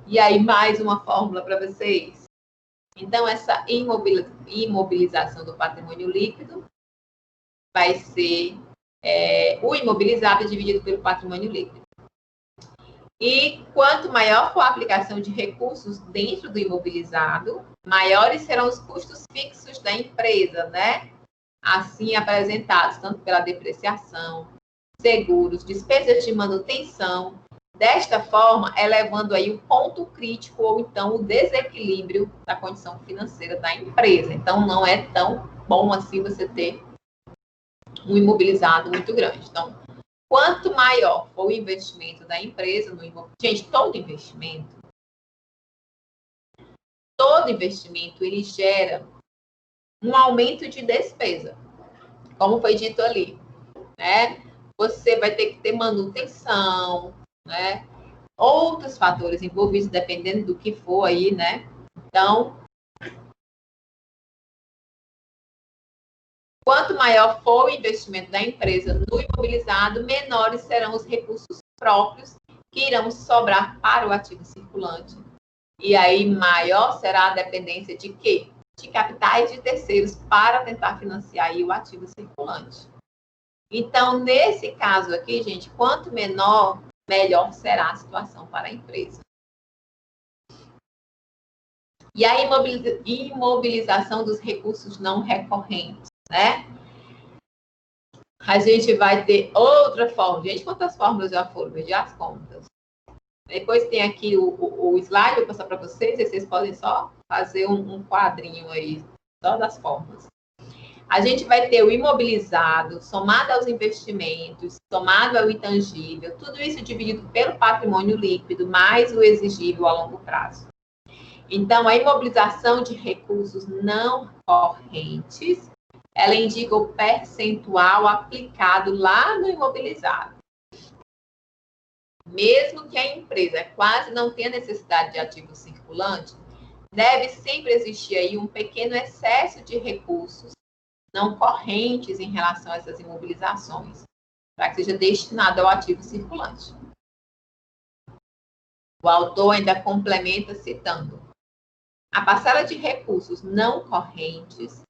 Speaker 1: E aí, mais uma fórmula para vocês. Então, essa imobilização do patrimônio líquido vai ser o imobilizado dividido pelo patrimônio líquido. E quanto maior for a aplicação de recursos dentro do imobilizado, maiores serão os custos fixos da empresa, né? Assim apresentados tanto pela depreciação, seguros, despesas de manutenção. Desta forma, elevando aí o ponto crítico ou então o desequilíbrio da condição financeira da empresa. Então, não é tão bom assim você ter um imobilizado muito grande. Então, quanto maior for o investimento da empresa no imobiliário, gente, todo investimento ele gera um aumento de despesa, como foi dito ali, né? Você vai ter que ter manutenção, né? Outros fatores envolvidos, dependendo do que for aí, né? Então, quanto maior for o investimento da empresa no imobilizado, menores serão os recursos próprios que irão sobrar para o ativo circulante. E aí, maior será a dependência de quê? De capitais de terceiros para tentar financiar aí o ativo circulante. Então, nesse caso aqui, gente, quanto menor, melhor será a situação para a empresa. E a imobilização dos recursos não recorrentes, né? A gente vai ter outra fórmula. Gente, quantas fórmulas já foram? Perdi as contas. Depois tem aqui o slide, vou passar para vocês, e vocês podem só fazer um quadrinho aí, só das fórmulas. A gente vai ter o imobilizado, somado aos investimentos, somado ao intangível, tudo isso dividido pelo patrimônio líquido, mais o exigível a longo prazo. Então, a imobilização de recursos não correntes, ela indica o percentual aplicado lá no imobilizado. Mesmo que a empresa quase não tenha necessidade de ativo circulante, deve sempre existir aí um pequeno excesso de recursos não correntes em relação a essas imobilizações, para que seja destinado ao ativo circulante. O autor ainda complementa citando: a parcela de recursos não correntes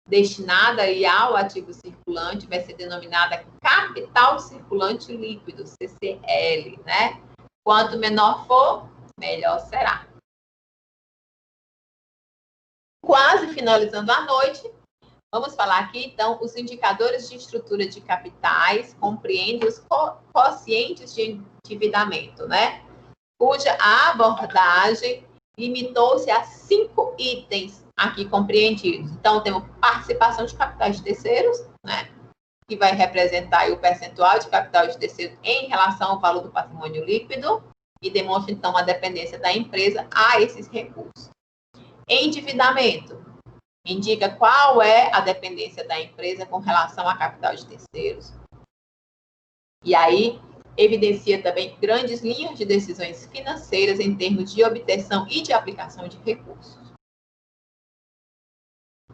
Speaker 1: destinada aí ao ativo circulante vai ser denominada capital circulante líquido, CCL, né? Quanto menor for, melhor será. Quase finalizando a noite, vamos falar aqui, então, os indicadores de estrutura de capitais compreendem os quocientes de endividamento, né? Cuja abordagem limitou-se a 5 itens aqui compreendidos. Então, temos participação de capitais de terceiros, né? Que vai representar aí o percentual de capital de terceiros em relação ao valor do patrimônio líquido e demonstra, então, a dependência da empresa a esses recursos. Endividamento indica qual é a dependência da empresa com relação a capital de terceiros. E aí, evidencia também grandes linhas de decisões financeiras em termos de obtenção e de aplicação de recursos.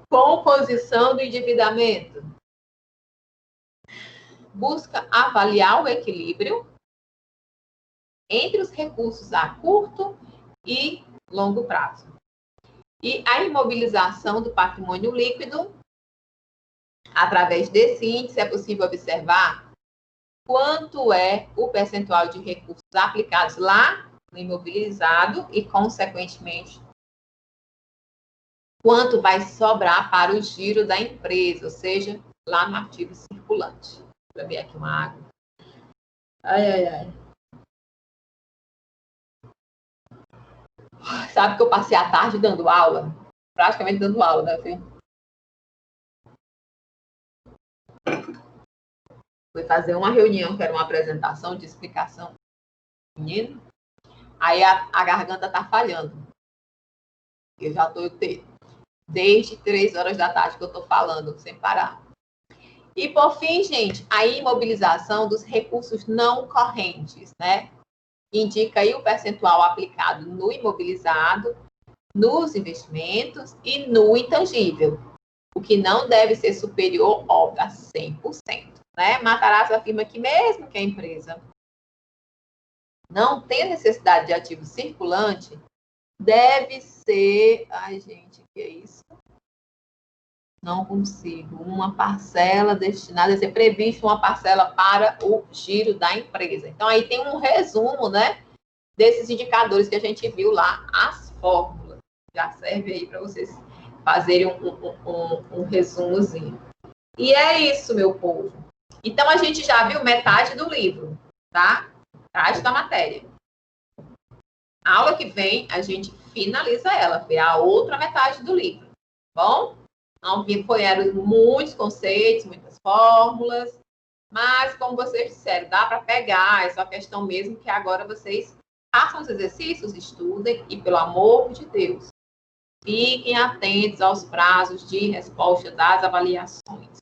Speaker 1: Composição do endividamento. Busca avaliar o equilíbrio entre os recursos a curto e longo prazo. E a imobilização do patrimônio líquido, através desse índice, é possível observar quanto é o percentual de recursos aplicados lá no imobilizado e, consequentemente, quanto vai sobrar para o giro da empresa, ou seja, lá no ativo circulante. Vou beber aqui uma água. Ai. Sabe que eu passei a tarde dando aula? Praticamente dando aula, né, filho? Fui fazer uma reunião, que era uma apresentação de explicação. Menino, aí a garganta tá falhando. Eu já tô desde 3 horas da tarde que eu tô falando, sem parar. E, por fim, gente, a imobilização dos recursos não correntes, né? Indica aí o percentual aplicado no imobilizado, nos investimentos e no intangível, o que não deve ser superior, óbvio, a 100%. Né? Matarazzo afirma que mesmo que a empresa não tenha necessidade de ativo circulante, deve ser... Ai, gente, que é isso? Não consigo. Uma parcela destinada a ser prevista uma parcela para o giro da empresa. Então, aí tem um resumo, né, desses indicadores que a gente viu lá, as fórmulas. Já serve aí para vocês fazerem um resumozinho. E é isso, meu povo. Então, a gente já viu metade do livro, tá? Metade da matéria. A aula que vem, a gente finaliza ela, foi a outra metade do livro, tá bom? Não foram muitos conceitos, muitas fórmulas, mas, como vocês disseram, dá para pegar, é só questão mesmo que agora vocês façam os exercícios, estudem e, pelo amor de Deus, fiquem atentos aos prazos de resposta das avaliações.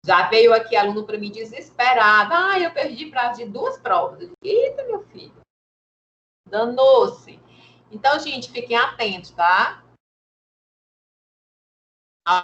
Speaker 1: Já veio aqui aluno para mim desesperado. Eu perdi prazo de 2 provas. Eita, meu filho. Danou-se. Então, gente, fiquem atentos, tá?